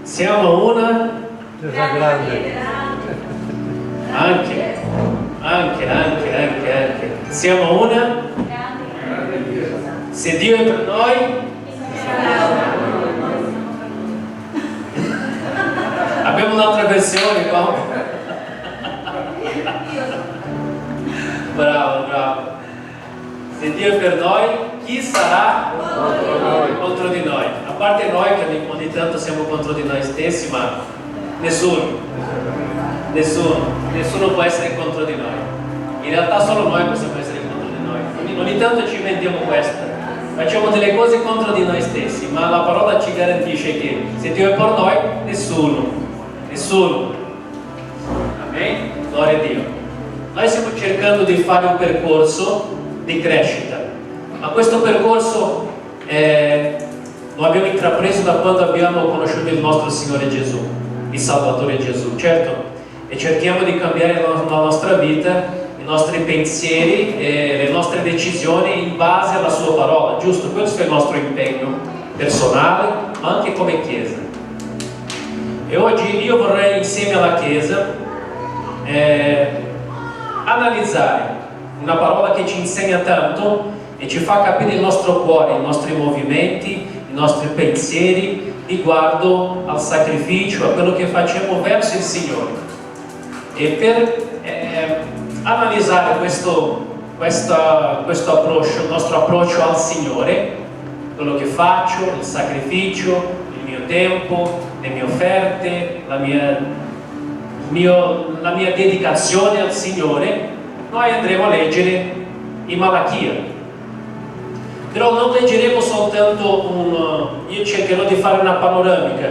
Siamo una Chiesa grande. Anche. Siamo una. Se Dio è per noi, abbiamo un'altra versione qua. Bravo. Se Dio è per noi, chi sarà contro di noi? A parte noi che ogni tanto siamo contro di noi stessi, ma nessuno può essere contro di noi. In realtà solo noi possiamo essere contro di noi. Ogni tanto ci inventiamo questo, facciamo delle cose contro di noi stessi, ma la parola ci garantisce che se Dio è per noi, nessuno. Amen? Gloria a Dio. Noi stiamo cercando di fare un percorso di crescita, ma questo percorso lo abbiamo intrapreso da quando abbiamo conosciuto il nostro Signore Gesù, il Salvatore Gesù, certo, e cerchiamo di cambiare la nostra vita, i nostri pensieri e le nostre decisioni in base alla sua parola, giusto? Questo è il nostro impegno personale, ma anche come Chiesa. E oggi io vorrei insieme alla Chiesa analizzare una parola che ci insegna tanto e ci fa capire il nostro cuore, i nostri movimenti, i nostri pensieri riguardo al sacrificio, a quello che facciamo verso il Signore. E per analizzare questo approccio, il nostro approccio al Signore, quello che faccio, il sacrificio, il mio tempo, le mie offerte, la mia dedicazione al Signore, noi andremo a leggere in Malachia. Però non leggeremo soltanto io cercherò di fare una panoramica.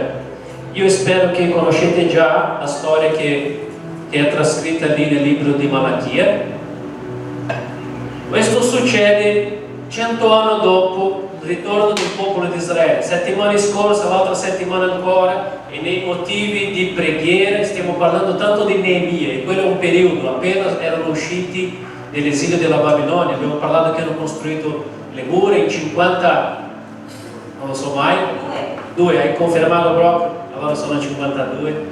Io spero che conoscete già la storia che è trascritta lì nel libro di Malachia. Questo succede 100 anni dopo il ritorno del popolo di Israele. Settimana scorsa, l'altra settimana ancora, e nei motivi di preghiera stiamo parlando tanto di Neemia, e quello è un periodo, appena erano usciti dall'esilio della Babilonia. Abbiamo parlato che hanno costruito le mura in 50, non lo so mai, 2, hai confermato proprio, allora sono 52.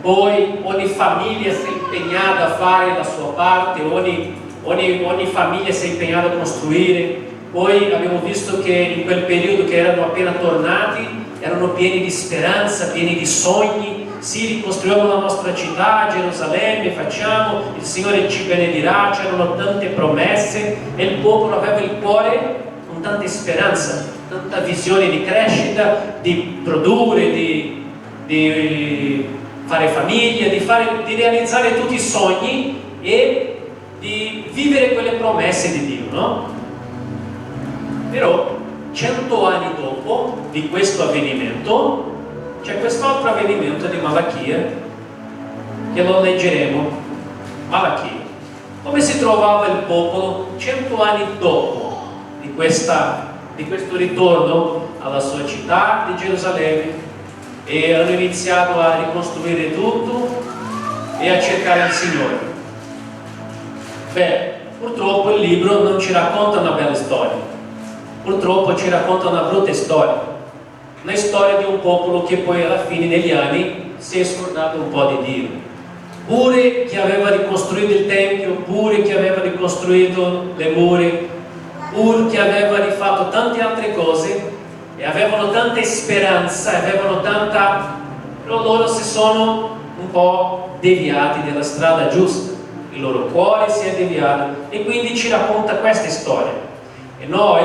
Poi ogni famiglia si è impegnata a fare la sua parte, ogni famiglia si è impegnata a costruire. Poi abbiamo visto che in quel periodo che erano appena tornati erano pieni di speranza, pieni di sogni. Sì, ricostruiamo la nostra città, Gerusalemme, facciamo, il Signore ci benedirà, c'erano tante promesse e il popolo aveva il cuore con tanta speranza, tanta visione di crescita, di produrre, di fare famiglia, di realizzare tutti i sogni e di vivere quelle promesse di Dio, no? Però 100 anni dopo di questo avvenimento c'è quest'altro avvenimento di Malachia che lo leggeremo. Malachia, come si trovava il popolo 100 anni dopo di questo ritorno alla sua città di Gerusalemme, e hanno iniziato a ricostruire tutto e a cercare il Signore. Beh, purtroppo il libro non ci racconta una bella storia, purtroppo ci racconta una brutta storia, una storia di un popolo che poi alla fine degli anni si è scordato un po' di Dio, pure che aveva ricostruito il Tempio, pure che aveva ricostruito le mura, pure che aveva rifatto tante altre cose, e avevano tanta speranza, però loro si sono un po' deviati dalla strada giusta, il loro cuore si è deviato, e quindi ci racconta questa storia. E noi,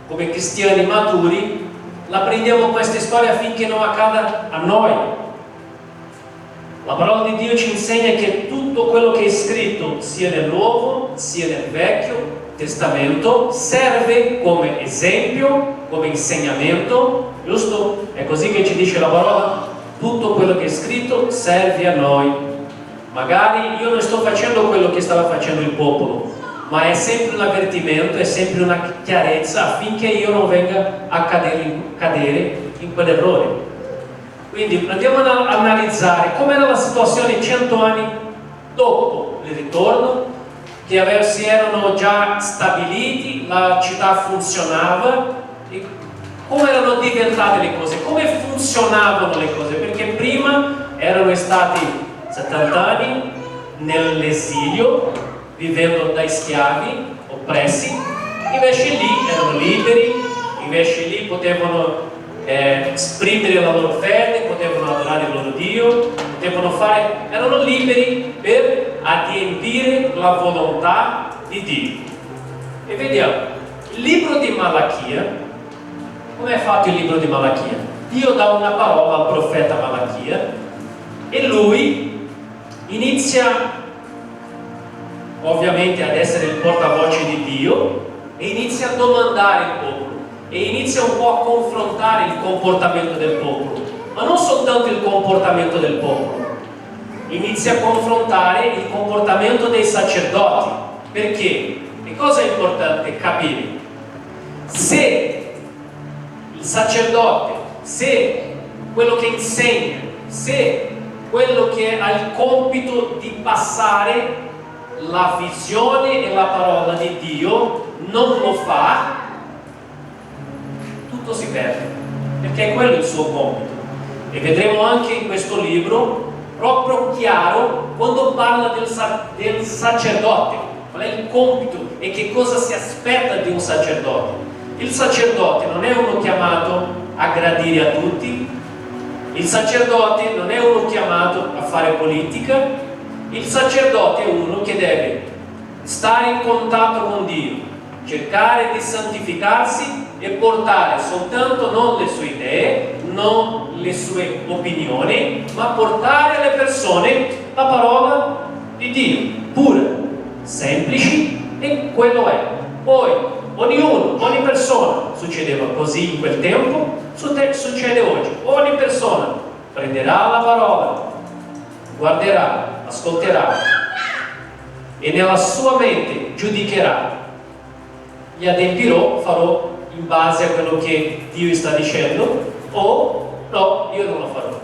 come cristiani maturi, la prendiamo questa storia affinché non accada a noi. La parola di Dio ci insegna che tutto quello che è scritto, sia nel Nuovo sia nel Vecchio Testamento, serve come esempio, come insegnamento, giusto? È così che ci dice la parola. Tutto quello che è scritto serve a noi. Magari io non sto facendo quello che stava facendo il popolo, ma è sempre un avvertimento, è sempre una chiarezza affinché io non venga a cadere in quell'errore. Quindi andiamo ad analizzare com'era la situazione 100 anni dopo il ritorno, che si erano già stabiliti, la città funzionava, come erano diventate le cose, come funzionavano le cose, perché prima erano stati 70 anni nell'esilio, vivendo da schiavi, oppressi, invece lì erano liberi, invece lì potevano esprimere la loro fede, potevano adorare il loro Dio, erano liberi per adempiere la volontà di Dio. E vediamo, il libro di Malachia, come è fatto il libro di Malachia? Dio dà una parola al profeta Malachia e lui inizia ovviamente ad essere il portavoce di Dio e inizia a domandare il popolo e inizia un po' a confrontare il comportamento del popolo, ma non soltanto il comportamento del popolo, inizia a confrontare il comportamento dei sacerdoti. Perché? E cosa è importante capire? Se il sacerdote, se quello che insegna, se quello che ha il compito di passare la visione e la parola di Dio non lo fa, tutto si perde, perché è quello il suo compito. E vedremo anche in questo libro proprio chiaro quando parla del sacerdote, qual è il compito e che cosa si aspetta di un sacerdote. Il sacerdote non è uno chiamato a gradire a tutti, il sacerdote non è uno chiamato a fare politica, il sacerdote è uno che deve stare in contatto con Dio, cercare di santificarsi e portare soltanto non le sue idee, non le sue opinioni, ma portare alle persone la parola di Dio, pura, semplice, e quello è. Poi ogni persona, succedeva così in quel tempo, succede oggi, ogni persona prenderà la parola, guarderà, ascolterà e nella sua mente giudicherà. Gli adempirò, farò in base a quello che Dio sta dicendo, o no, io non lo farò.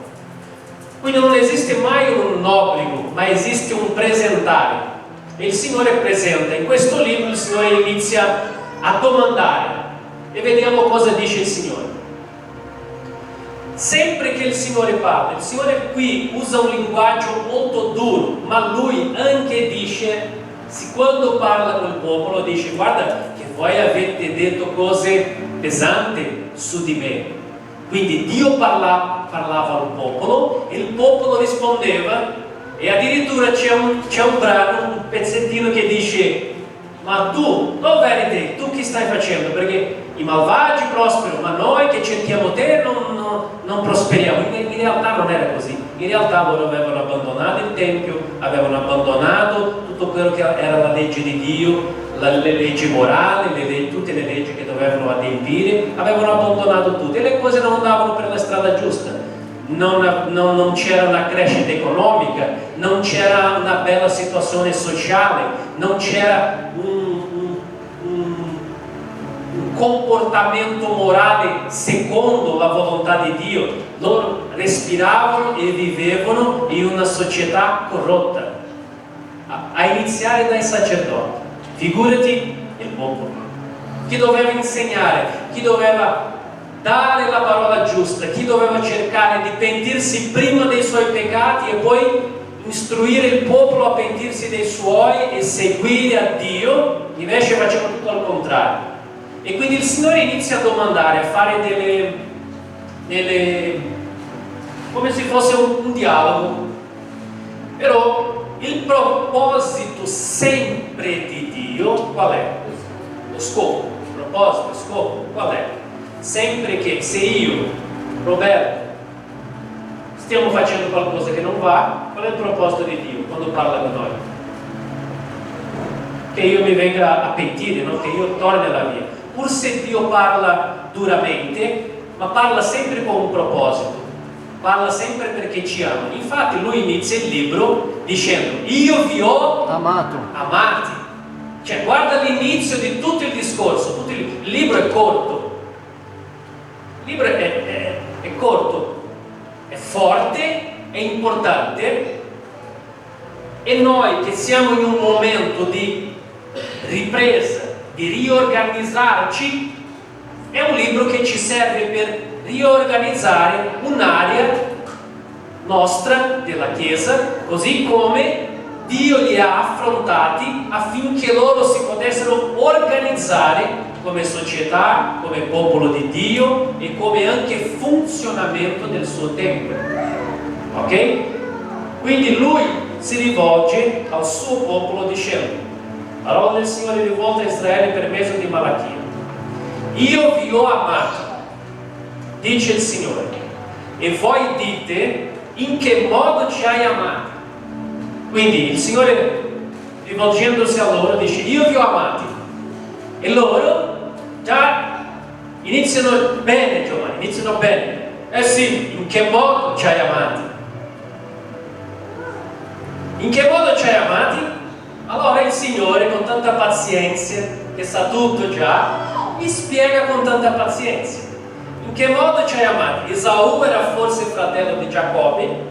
Quindi non esiste mai un obbligo, ma esiste un presentare. E il Signore presenta. In questo libro il Signore inizia a domandare e vediamo cosa dice il Signore. Sempre che il Signore parla, il Signore qui usa un linguaggio molto duro, ma Lui anche dice, quando parla col popolo, dice: guarda che voi avete detto cose pesanti su di me. Quindi Dio parlava al popolo e il popolo rispondeva, e addirittura c'è un brano, un pezzettino che dice: ma tu, dov'eri te? Tu che stai facendo? Perché i malvagi prosperano, ma noi che cerchiamo te non prosperiamo. In realtà non era così. In realtà loro avevano abbandonato il Tempio, avevano abbandonato tutto quello che era la legge di Dio, le leggi morali, tutte le leggi che dovevano adempiere, avevano abbandonato tutto e le cose non andavano per la strada giusta. Non c'era una crescita economica, non c'era una bella situazione sociale, non c'era un comportamento morale secondo la volontà di Dio. Loro respiravano e vivevano in una società corrotta, a iniziare dai sacerdoti. Figurati il popolo, chi doveva insegnare, chi doveva dare la parola giusta, chi doveva cercare di pentirsi prima dei suoi peccati e poi istruire il popolo a pentirsi dei suoi e seguire a Dio, invece faceva tutto al contrario. E quindi il Signore inizia a domandare, a fare delle come se fosse un dialogo. Però il proposito sempre di Dio qual è? Lo scopo, il proposito, lo scopo qual è? Sempre che se io, Roberto, stiamo facendo qualcosa che non va, qual è il proposito di Dio quando parla con noi? Che io mi venga a pentire, no? Che io torni alla via. Pur se Dio parla duramente, ma parla sempre con un proposito, parla sempre perché ci ama. Infatti lui inizia il libro dicendo: io vi ho amati. Cioè guarda l'inizio di tutto il discorso, il libro è corto, il libro è corto, è forte, è importante, e noi che siamo in un momento di ripresa, di riorganizzarci, è un libro che ci serve per riorganizzare un'area nostra della Chiesa, così come Dio li ha affrontati affinché loro si potessero organizzare come società, come popolo di Dio e come anche funzionamento del suo tempio. Ok? Quindi lui si rivolge al suo popolo dicendo: parola del Signore rivolta a Israele per mezzo di Malachia: io vi ho amato, dice il Signore, e voi dite: in che modo ci hai amato? Quindi il Signore, rivolgendosi a loro, dice: io vi ho amati. E loro già iniziano bene, Giovanni, iniziano bene. Eh sì, in che modo ci hai amati? In che modo ci hai amati? Allora il Signore, con tanta pazienza, che sa tutto già, mi spiega con tanta pazienza. In che modo ci hai amati? Esaù era forse fratello di Giacobbe?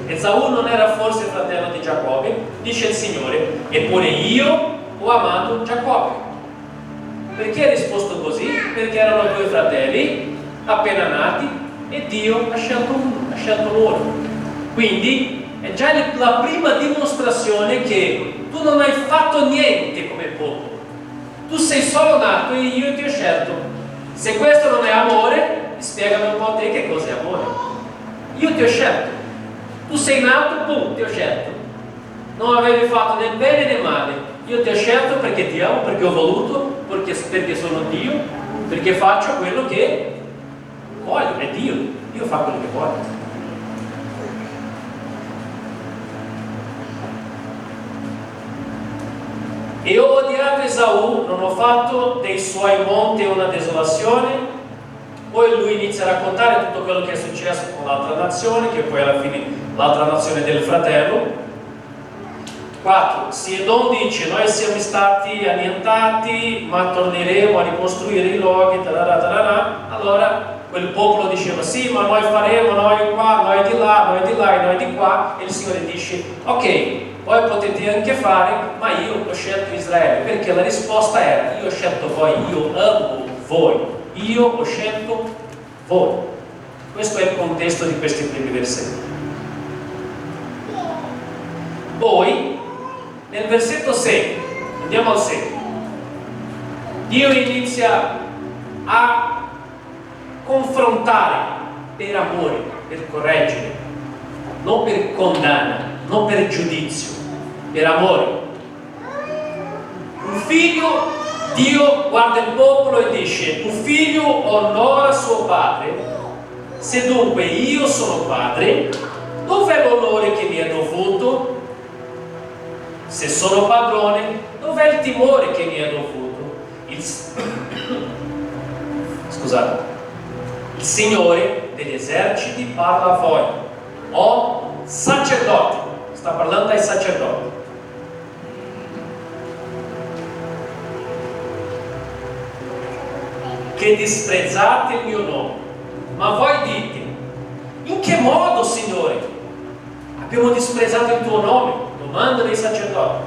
Esaù non era forse fratello di Giacobbe? Dice il Signore: eppure io ho amato Giacobbe. Perché ha risposto così? Perché erano due fratelli appena nati e Dio ha scelto loro. Quindi è già la prima dimostrazione che tu non hai fatto niente come popolo. Tu sei solo nato e io ti ho scelto. Se questo non è amore, spiegami un po' te che cos'è amore. Io ti ho scelto. Tu sei nato, boom, ti ho scelto. Non avevi fatto né bene né male. Io ti ho scelto perché ti amo, perché ho voluto, perché sono Dio, perché faccio quello che voglio. È Dio. Dio fa quello che vuole. E ho odiato Esaù, non ho fatto dei suoi monti una desolazione. Poi lui inizia a raccontare tutto quello che è successo con l'altra nazione, che poi alla fine l'altra nazione del fratello. 4. Sidon dice: noi siamo stati annientati, ma torneremo a ricostruire i luoghi, allora quel popolo diceva: sì, ma noi faremo, noi qua, noi di là, noi di là e noi di qua. E il Signore dice: ok, voi potete anche fare, ma io ho scelto Israele, perché la risposta era: io ho scelto voi, io amo voi. Io ho scelto voi. Questo è il contesto di questi primi versetti. Poi, nel versetto 6, andiamo al 6, Dio inizia a confrontare per amore, per correggere, non per condanna, non per giudizio, per amore. Un figlio, Dio guarda il popolo e dice: un figlio onora suo padre. Se dunque io sono padre, dov'è l'onore che mi è dovuto? Se sono padrone, dov'è il timore che mi è dovuto? Scusate. Il Signore degli eserciti parla a voi, o sacerdoti. Sta parlando ai sacerdoti. Che disprezzate il mio nome. Ma voi dite: in che modo, Signore, abbiamo disprezzato il tuo nome? Domanda dei sacerdoti.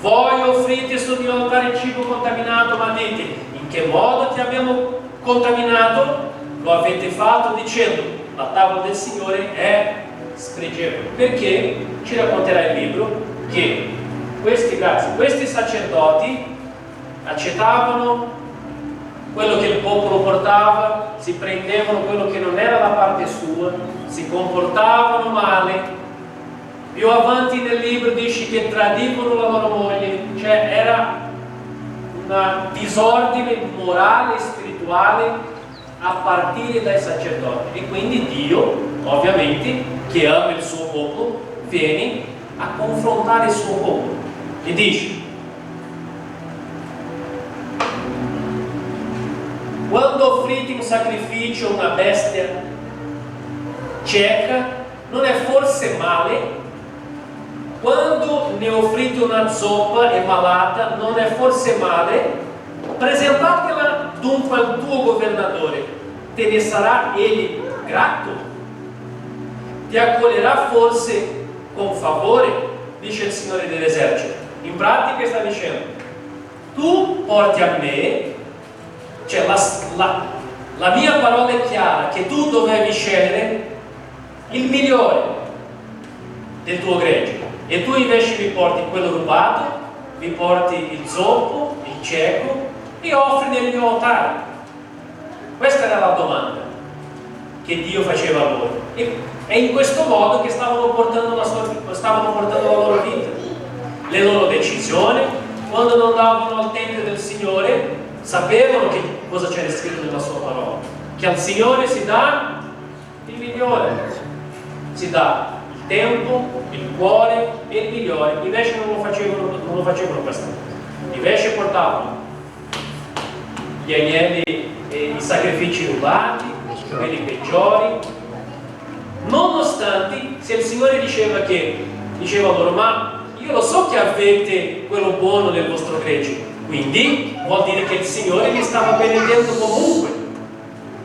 Voi offrite sul mio altare cibo contaminato, ma dite: in che modo ti abbiamo contaminato? Lo avete fatto dicendo: la tavola del Signore è spregevole. Perché ci racconterà il libro che questi sacerdoti accettavano quello che il popolo portava, si prendevano quello che non era la parte sua, si comportavano male. Più avanti nel libro dice che tradivano la loro moglie, cioè era un disordine morale e spirituale a partire dai sacerdoti. E quindi Dio, ovviamente, che ama il suo popolo, viene a confrontare il suo popolo e dice: quando offrite un sacrificio a una bestia cieca, non è forse male? Quando ne offrite una zoppa e malata, non è forse male? Presentatela dunque al tuo governatore, te ne sarà egli grato? Ti accoglierà forse con favore? Dice il Signore dell'esercito. In pratica sta dicendo: tu porti a me cioè la mia parola è chiara, che tu dovevi scegliere il migliore del tuo gregge, e tu invece mi porti quello rubato, mi porti il zoppo, il cieco, e offri nel mio altare. Questa era la domanda che Dio faceva a loro, e è in questo modo che stavano portando la loro vita, le loro decisioni. Quando non andavano al Tempio del Signore, sapevano che cosa c'era scritto nella sua parola, che al Signore si dà il migliore, si dà il tempo, il cuore e il migliore. Invece non lo facevano questa cosa, invece portavano gli agnelli e i sacrifici rubati, quelli peggiori, nonostante se il Signore diceva loro: ma io lo so che avete quello buono nel vostro gregge, quindi vuol dire che il Signore li stava benedendo comunque,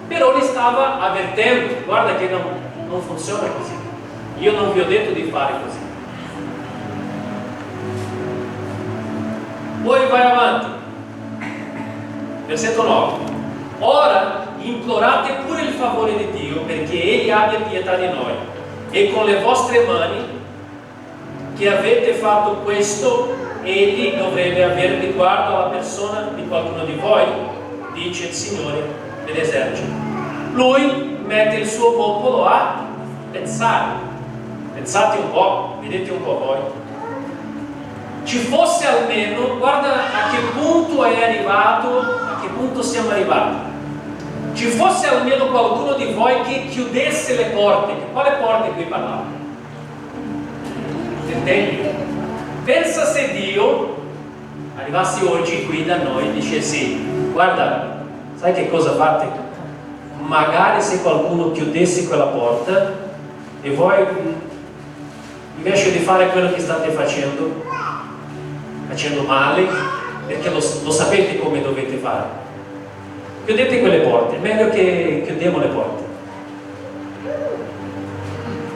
però li stava avvertendo: guarda che non funziona così, io non vi ho detto di fare così. Poi vai avanti, versetto 9: ora implorate pure il favore di Dio, perché Egli abbia pietà di noi, e con le vostre mani che avete fatto questo, Egli dovrebbe avere riguardo alla persona di qualcuno di voi, dice il Signore degli eserciti. Lui mette il suo popolo a pensare. Pensate un po', vedete un po' voi. Ci fosse almeno, guarda a che punto è arrivato, a che punto siamo arrivati. Ci fosse almeno qualcuno di voi che chiudesse le porte. Quale porte qui parlava? Del Pensa se Dio arrivasse oggi qui da noi e dicesse: guarda, sai che cosa fate? Magari se qualcuno chiudesse quella porta e voi, invece di fare quello che state facendo male, perché lo sapete come dovete fare, chiudete quelle porte. È meglio che chiudiamo le porte.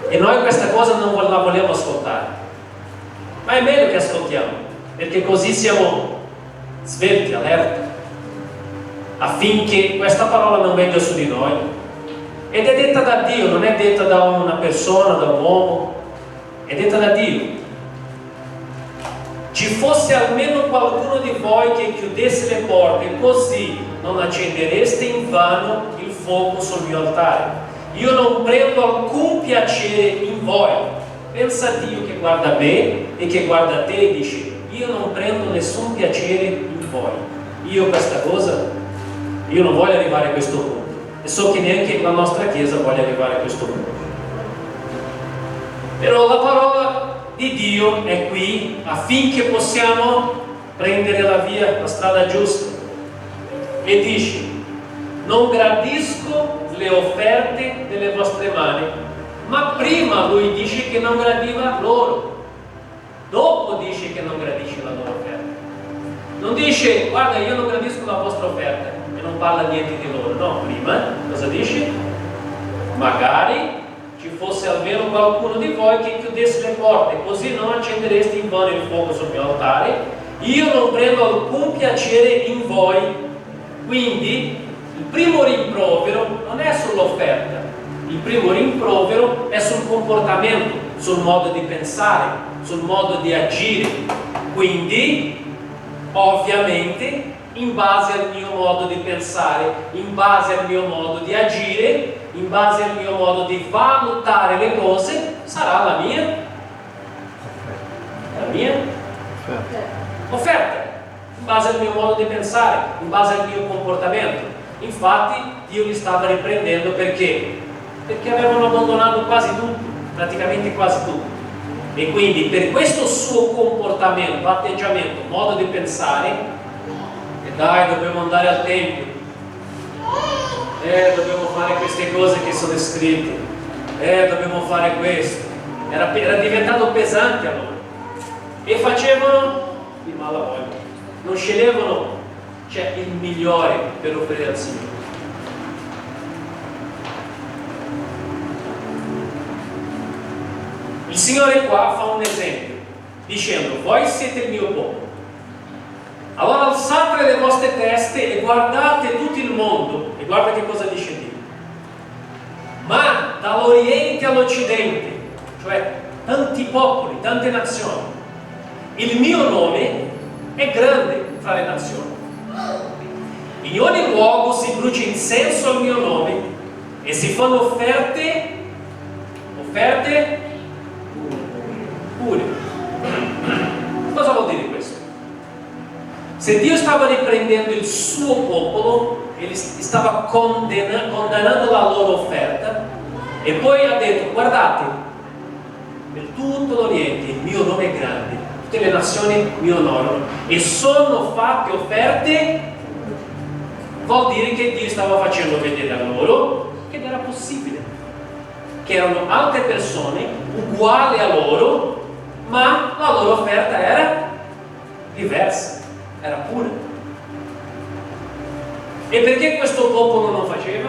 E noi questa cosa non la vogliamo ascoltare, ma è meglio che ascoltiamo, perché così siamo svelti, allerti, affinché questa parola non venga su di noi. Ed è detta da Dio, non è detta da una persona, da un uomo, è detta da Dio. Ci fosse almeno qualcuno di voi che chiudesse le porte, così non accendereste in vano il fuoco sul mio altare. Io non prendo alcun piacere in voi. Pensa a Dio che guarda me e che guarda te e dice: io non prendo nessun piacere in voi. Io questa cosa, io non voglio arrivare a questo punto, e so che neanche la nostra Chiesa voglia arrivare a questo punto. Però la parola di Dio è qui affinché possiamo prendere la strada giusta, e dice: non gradisco le offerte delle vostre mani. Ma prima lui dice che non gradiva loro, dopo dice che non gradisce la loro offerta. Non dice: guarda, io non gradisco la vostra offerta, e non parla niente di loro. No, prima cosa dice? Magari ci fosse almeno qualcuno di voi che chiudesse le porte, così non accendereste in vano il fuoco sul mio altare. Io non prendo alcun piacere in voi. Quindi il primo rimprovero non è sull'offerta, il primo rimprovero è sul comportamento, sul modo di pensare, sul modo di agire. Quindi, ovviamente, in base al mio modo di pensare, in base al mio modo di agire, in base al mio modo di valutare le cose, sarà la mia offerta, in base al mio modo di pensare, in base al mio comportamento. Infatti Dio li stava riprendendo perché avevano abbandonato quasi tutto, praticamente quasi tutto, e quindi per questo suo comportamento, atteggiamento, modo di pensare, e dai, dobbiamo andare al Tempio, dobbiamo fare queste cose che sono scritte, dobbiamo fare questo, era diventato pesante a loro, e facevano di mala voglia, non sceglievano il migliore per offrire al Signore. Il Signore qua fa un esempio dicendo: voi siete il mio popolo, Allora alzate le vostre teste e guardate tutto il mondo, e guarda che cosa dice Dio. Ma dall'Oriente all'Occidente, cioè tanti popoli, tante nazioni, il mio nome è grande fra le nazioni. In ogni luogo si brucia incenso al mio nome e si fanno offerte pure. Cosa vuol dire questo? Se Dio stava riprendendo il suo popolo, Egli stava condannando la loro offerta, e poi ha detto: guardate, per tutto l'Oriente il mio nome è grande, tutte le nazioni mi onorano e sono fatte offerte. Vuol dire che Dio stava facendo vedere a loro che era possibile, che erano altre persone uguali a loro, ma la loro offerta era diversa, era pura. E perché questo popolo non faceva?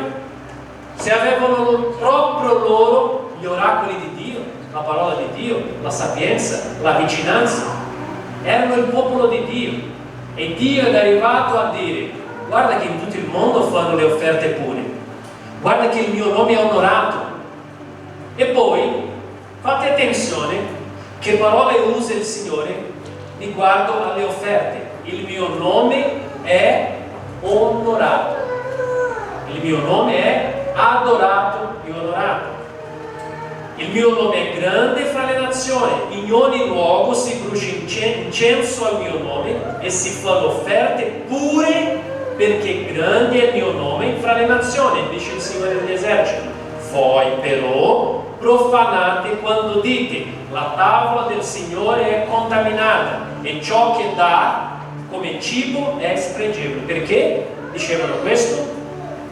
Se avevano proprio loro gli oracoli di Dio, la parola di Dio, la sapienza, la vicinanza, erano il popolo di Dio, e Dio è arrivato a dire: guarda che in tutto il mondo fanno le offerte pure, guarda che il mio nome è onorato. E poi fate attenzione che parole usa il Signore riguardo alle offerte. Il mio nome è onorato, il mio nome è adorato e onorato. Il mio nome è grande fra le nazioni, in ogni luogo si brucia incenso al mio nome e si fanno offerte pure, perché grande è il mio nome fra le nazioni, dice il Signore degli eserciti. Voi però profanate quando dite: la tavola del Signore è contaminata e ciò che dà come cibo è spregevole. Perché dicevano questo?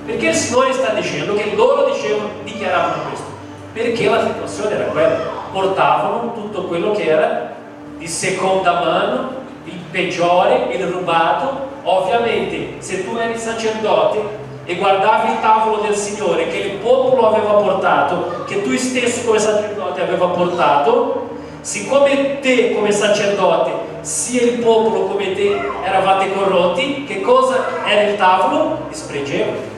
Perché il Signore sta dicendo che loro dichiaravano questo? Perché la situazione era quella: portavano tutto quello che era di seconda mano, il peggiore, il rubato. Ovviamente, se tu eri sacerdote e guardavi il tavolo del Signore che il popolo aveva portato, che tu stesso come sacerdote aveva portato, siccome te come sacerdote, sia il popolo come te eravate corrotti, che cosa era il tavolo? Spregevole.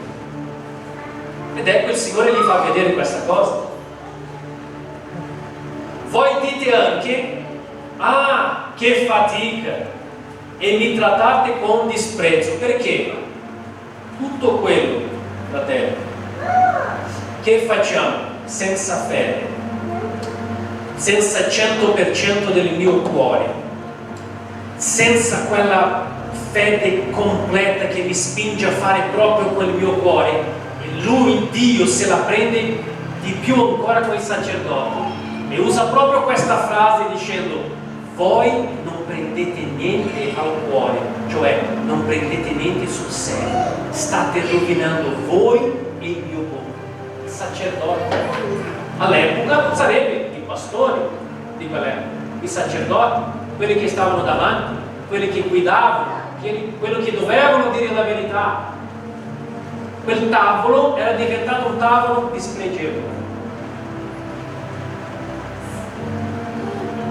Ed ecco, il Signore gli fa vedere questa cosa. Voi dite anche: ah, che fatica, e mi trattate con disprezzo. Perché? Tutto quello, fratello, che facciamo senza fede, senza 100% del mio cuore, senza quella fede completa che mi spinge a fare proprio quel mio cuore, e Lui, Dio, se la prende di più ancora con i sacerdoti e usa proprio questa frase dicendo: voi non prendete niente al cuore, cioè non prendete niente sul serio, state rovinando voi e il mio popolo. Il sacerdote all'epoca sarebbe i pastori di quell'epoca, i sacerdoti, quelli che stavano davanti, quelli che guidavano, quelli che dovevano dire la verità. Quel tavolo era diventato un tavolo dispregevole.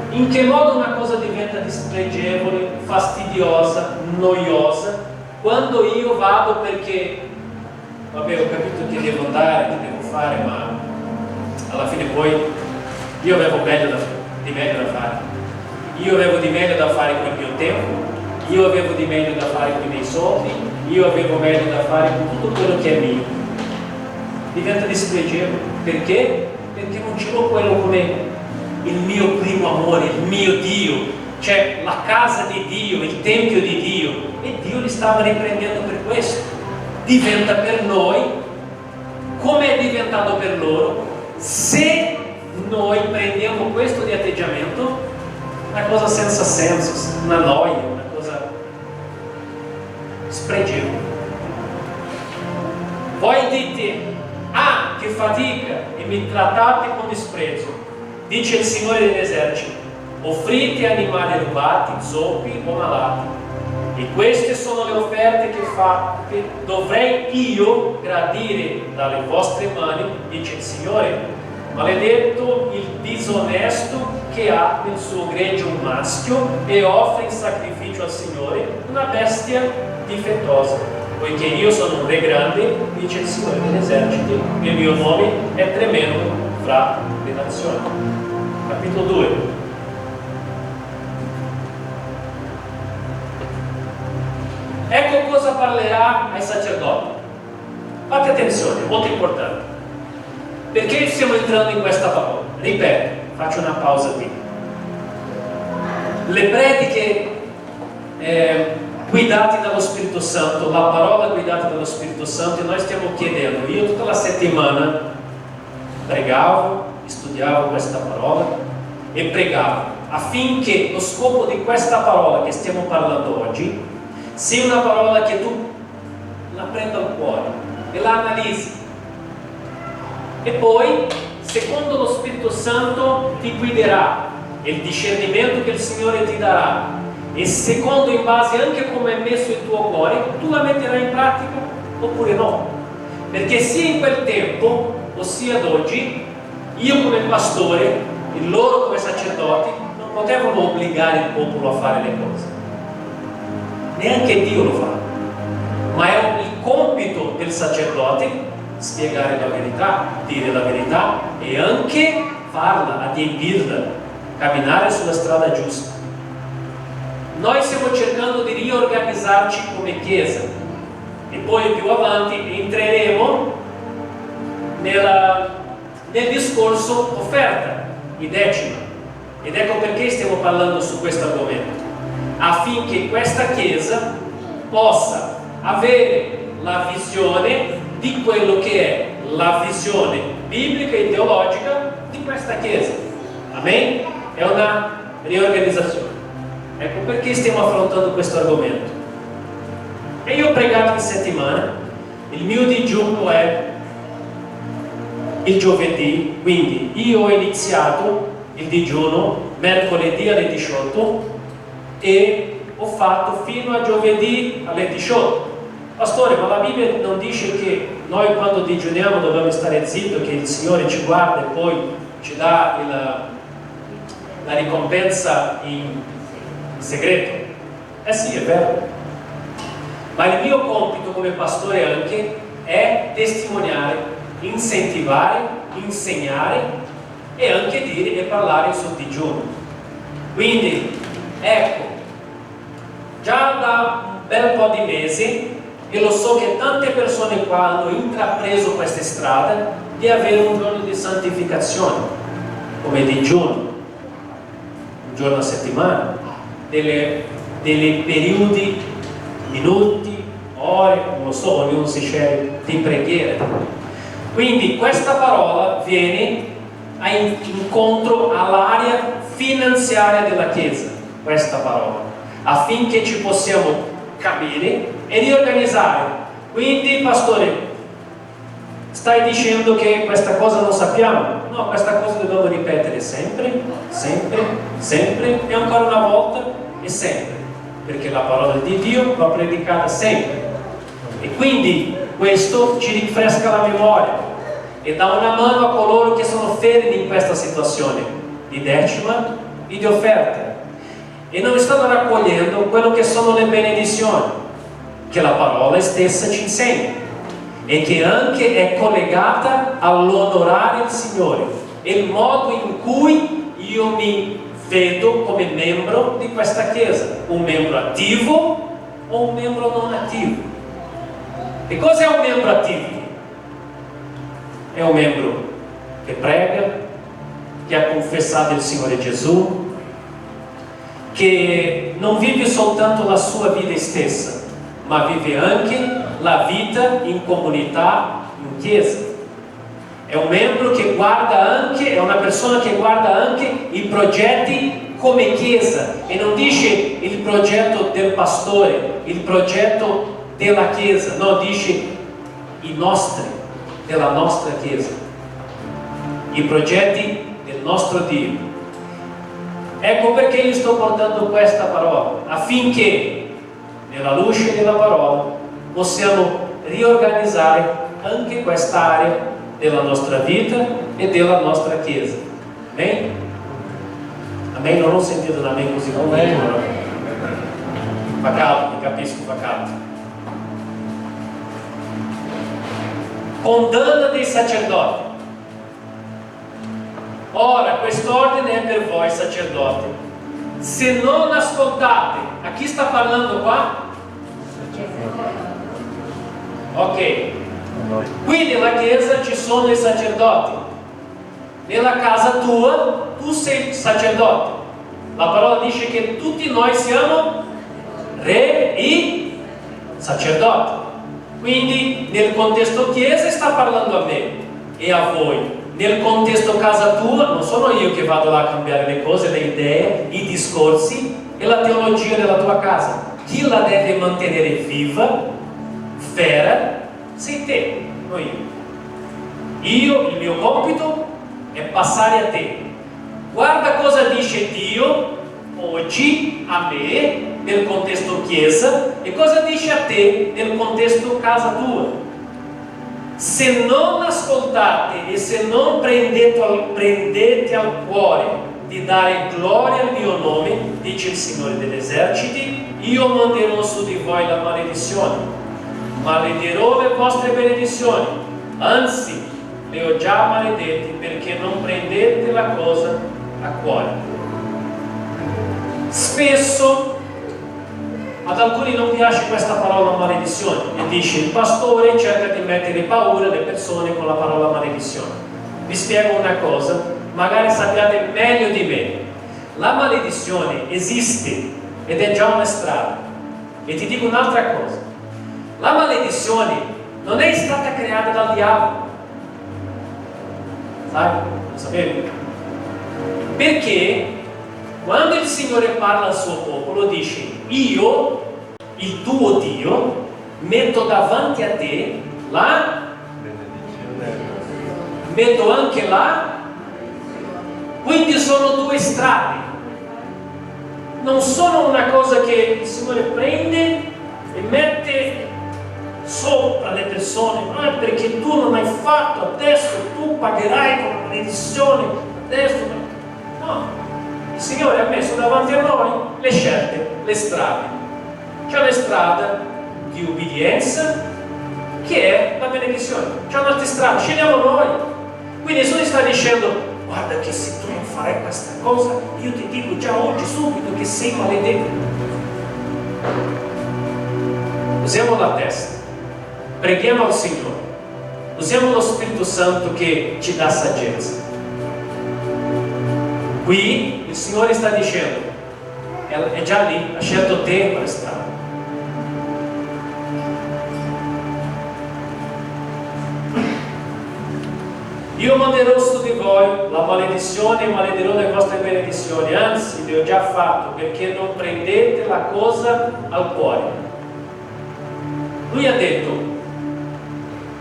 In che modo una cosa diventa dispregevole, fastidiosa, noiosa? Quando io vado perché, vabbè, ho capito che devo andare, che devo fare, ma alla fine poi io avevo di meglio da fare. Io avevo di meglio da fare con il mio tempo, io avevo di meglio da fare con i miei soldi, io avevo meglio da fare con tutto quello che è mio. Diventa dispregevole. Perché? Perché non ce l'ho quello come il mio primo amore, il mio Dio, cioè la casa di Dio, il tempio di Dio, e Dio li stava riprendendo per questo. Diventa per noi come è diventato per loro, se noi prendiamo questo di atteggiamento, una cosa senza senso, una noia, una cosa spregevole. Voi dite: ah, che fatica, e mi trattate con disprezzo. Dice il Signore degli eserciti: offrite animali rubati, zoppi o malati, e queste sono le offerte che dovrei io gradire dalle vostre mani, dice il Signore. Maledetto il disonesto che ha nel suo gregge un maschio e offre in sacrificio sacrificio al Signore una bestia difettosa, poiché io sono un re grande, dice il Signore degli eserciti, il mio nome è tremendo fra le nazioni. Capitolo 2. Ecco cosa parlerà ai sacerdoti. Fate attenzione, molto importante. Perché stiamo entrando in questa parola? Ripeto, faccio una pausa qui. Le prediche guidate dallo Spirito Santo, la parola guidata dallo Spirito Santo, e noi stiamo chiedendo, io tutta la settimana pregavo, studiavo questa parola e pregavo affinché lo scopo di questa parola che stiamo parlando oggi sia una parola che tu la prenda al cuore e la analizzi, e poi secondo lo Spirito Santo ti guiderà, e il discernimento che il Signore ti darà, e secondo in base anche come è messo il tuo cuore, tu la metterai in pratica oppure no. Perché sia in quel tempo, ossia ad oggi, io come pastore e loro come sacerdoti non potevano obbligare il popolo a fare le cose. Neanche Dio lo fa. Ma è il compito del sacerdote spiegare la verità, dire la verità e anche farla, adempirla, camminare sulla strada giusta. Noi stiamo cercando di riorganizzarci come Chiesa e poi più avanti entreremo nel discorso offerta, di decima, ed ecco perché stiamo parlando su questo argomento, affinché questa Chiesa possa avere la visione di quello che è la visione biblica e teologica di questa Chiesa. Amen? È una riorganizzazione. Ecco perché stiamo affrontando questo argomento. E io ho pregato in settimana, il mio digiuno è il giovedì, quindi io ho iniziato il digiuno mercoledì alle 18 e ho fatto fino a giovedì alle 18. Pastore, ma la Bibbia non dice che noi quando digiuniamo dobbiamo stare zitto, che il Signore ci guarda e poi ci dà la ricompensa in segreto? Eh sì, è vero. Ma il mio compito come pastore anche è testimoniare, incentivare, insegnare e anche dire e parlare sul digiuno. Quindi, ecco, già da un bel po' di mesi, e lo so che tante persone qua hanno intrapreso queste strade di avere un giorno di santificazione, come digiuno, un giorno a settimana, delle periodi, minuti, ore, non lo so, ognuno si sceglie, di preghiera. Quindi questa parola viene incontro all'area finanziaria della Chiesa, questa parola, affinché ci possiamo capire e riorganizzare. Quindi, pastore, stai dicendo che questa cosa non sappiamo? No, questa cosa dobbiamo ripetere sempre, sempre, sempre e ancora una volta e sempre, perché la parola di Dio va predicata sempre, e quindi questo ci rinfresca la memoria e dà una mano a coloro che sono fermi in questa situazione di decima e di offerta e non stanno raccogliendo quello che sono le benedizioni che la parola stessa ci insegna e che anche è collegata all'onorare il Signore e il modo in cui io mi vedo come membro di questa Chiesa, un membro attivo o un membro non attivo. E cosa è un membro attivo? È un membro che prega, che ha confessato il Signore Gesù, che non vive soltanto la sua vita stessa, ma vive anche la vita in comunità, in chiesa. È un membro che guarda anche, è una persona che guarda anche i progetti come chiesa e non dice il progetto del pastore, il progetto della chiesa, no, dice i nostri, della nostra chiesa, i progetti del nostro Dio. Ecco perché io sto portando questa parola, affinché nella luce della parola possiamo riorganizzare anche quest'area della nostra vita e della nostra Chiesa. Amen? Amen? Non ho sentito un amen così come Fa caldo, mi capisco, fa caldo. Condanna dei sacerdoti. Ora, quest'ordine è per voi sacerdoti. Se non ascoltate, a chi sta parlando qua? Ok. Qui nella chiesa ci sono i sacerdoti. Nella casa tua, tu sei sacerdote. La parola dice che tutti noi siamo re e sacerdoti. Quindi nel contesto chiesa sta parlando a me e a voi. Nel contesto casa tua non sono io che vado là a cambiare le cose, le idee, i discorsi e la teologia della tua casa. Chi la deve mantenere viva, vera, sei te, non io. Il mio compito è passare a te. Guarda cosa dice Dio oggi a me nel contesto chiesa e cosa dice a te nel contesto casa tua. Se non ascoltate e se non prendete al cuore di dare gloria al mio nome, dice il Signore degli eserciti, io manderò su di voi la maledizione. Malederò le vostre benedizioni, anzi le ho già maledetti perché non prendete la cosa a cuore. Spesso ad alcuni non piace questa parola maledizione e dice il pastore cerca di mettere paura alle persone con la parola maledizione. Vi spiego una cosa, magari sappiate meglio di me. La maledizione esiste ed è già una strada. E ti dico un'altra cosa. La maledizione non è stata creata dal diavolo. Sai? Lo sapevi? Perché quando il Signore parla al suo popolo dice io, il tuo Dio, metto davanti a te la metto anche la, quindi sono due strade, non sono una cosa che il Signore prende e mette sopra le persone, perché tu non hai fatto, adesso tu pagherai con la maledizione, adesso no. Il Signore ha messo davanti a noi le scelte, le strade. C'è la strada di ubbidienza che è la benedizione. C'è un'altra strada, scegliamo noi. Quindi Gesù sta dicendo, guarda che se tu non farai questa cosa, io ti dico già oggi subito che sei maledetto. Usiamo la testa, preghiamo al Signore, usiamo lo Spirito Santo che ci dà saggezza. Qui il Signore sta dicendo, è già lì, ha scelto te quella strada. Io manderò su di voi la maledizione e malederò le vostre benedizioni, anzi le ho già fatto perché non prendete la cosa al cuore. Lui ha detto,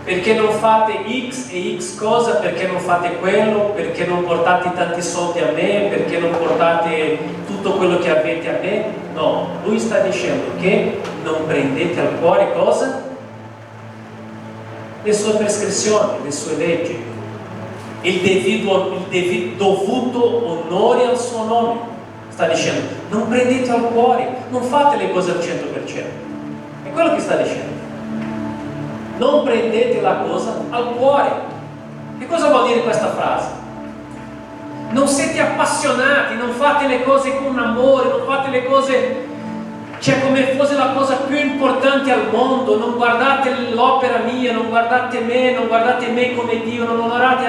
perché non fate X e X cosa, perché non fate quello, perché non portate tanti soldi a me, perché non portate tutto quello che avete a me. No, lui sta dicendo che non prendete al cuore cosa? Le sue prescrizioni, le sue leggi, il dovuto onore al suo nome. Sta dicendo, non prendete al cuore, non fate le cose al 100%. È quello che sta dicendo. Non prendete la cosa al cuore. Che cosa vuol dire questa frase? Non siete appassionati, non fate le cose con amore, non fate le cose come fosse la cosa più importante al mondo, non guardate l'opera mia, non guardate me come Dio, non onorate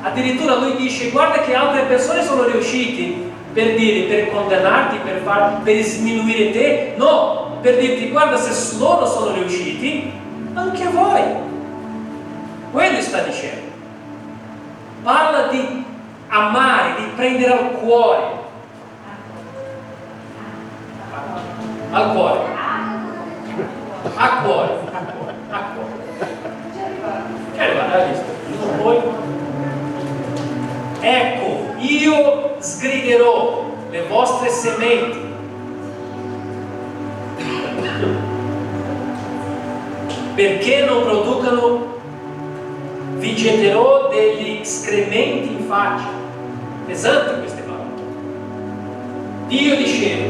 addirittura lui dice, guarda che altre persone sono riusciti per condannarti, per sminuire te, no, per dirti guarda se loro sono riusciti, anche voi. Quello sta dicendo. Parla di amare, di prendere al cuore. Al cuore. A cuore. A cuore. Che arriva, hai visto? Poi. Ecco, io sgriderò le vostre sementi. Perché non producano, vi getterò degli escrementi in faccia. Pesanti queste parole. Dio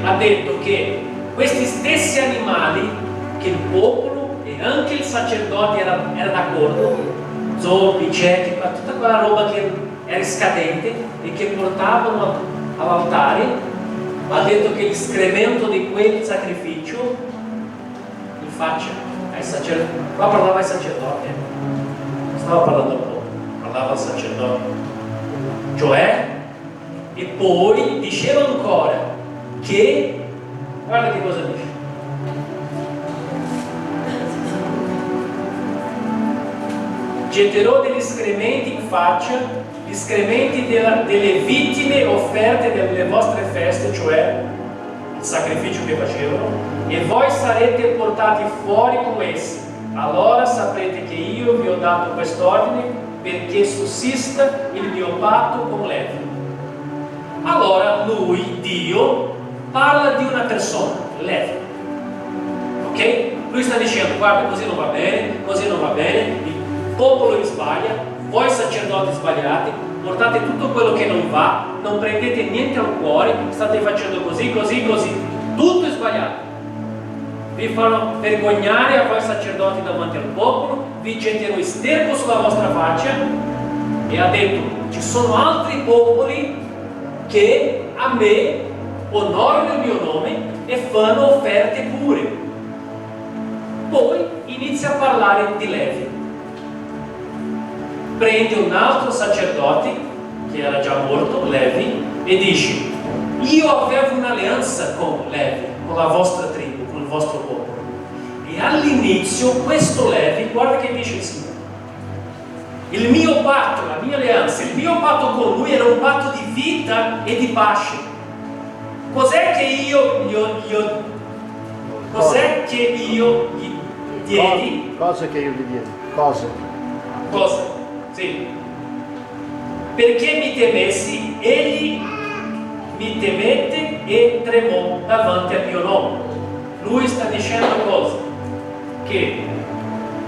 ha detto che questi stessi animali che il popolo e anche il sacerdote era d'accordo, zoppi, ciechi, tutta quella roba che era scadente e che portavano all'altare, ha detto che l'escremento di quel sacrificio in faccia ai sacerdoti, qua parlava ai sacerdoti, non stava parlando al popolo, parlava al sacerdote, cioè, e poi diceva ancora che, guarda che cosa dice, getterò degli escrementi in faccia, gli escrementi delle vittime offerte delle vostre feste, cioè il sacrificio che facevano, e voi sarete portati fuori con essi. Allora saprete che io vi ho dato quest'ordine perché sussista il mio patto con Levi. Allora lui, Dio, parla di una persona, Levi. Ok? Lui sta dicendo, guarda, così non va bene, così non va bene, il popolo sbaglia, voi sacerdoti sbagliate, portate tutto quello che non va, non prendete niente al cuore, state facendo così, così, così, tutto è sbagliato. Vi farò vergognare a voi sacerdoti davanti al popolo, vi getterò sterco sulla vostra faccia. E ha detto, ci sono altri popoli che a me onorano il mio nome e fanno offerte pure. Poi inizia a parlare di Levi. Prende un altro sacerdote che era già morto, Levi, e dice, io avevo un'alleanza con Levi, con la vostra tribù, con il vostro popolo, e all'inizio questo Levi, guarda che dice il Signore, il mio patto, la mia alleanza, il mio patto con lui era un patto di vita e di pace. Cos'è che io gli diedi? Cose che io gli diedi, cose. Cosa? Sì. Perché mi temessi, egli mi temette e tremò davanti al mio nome. Lui sta dicendo cosa? Che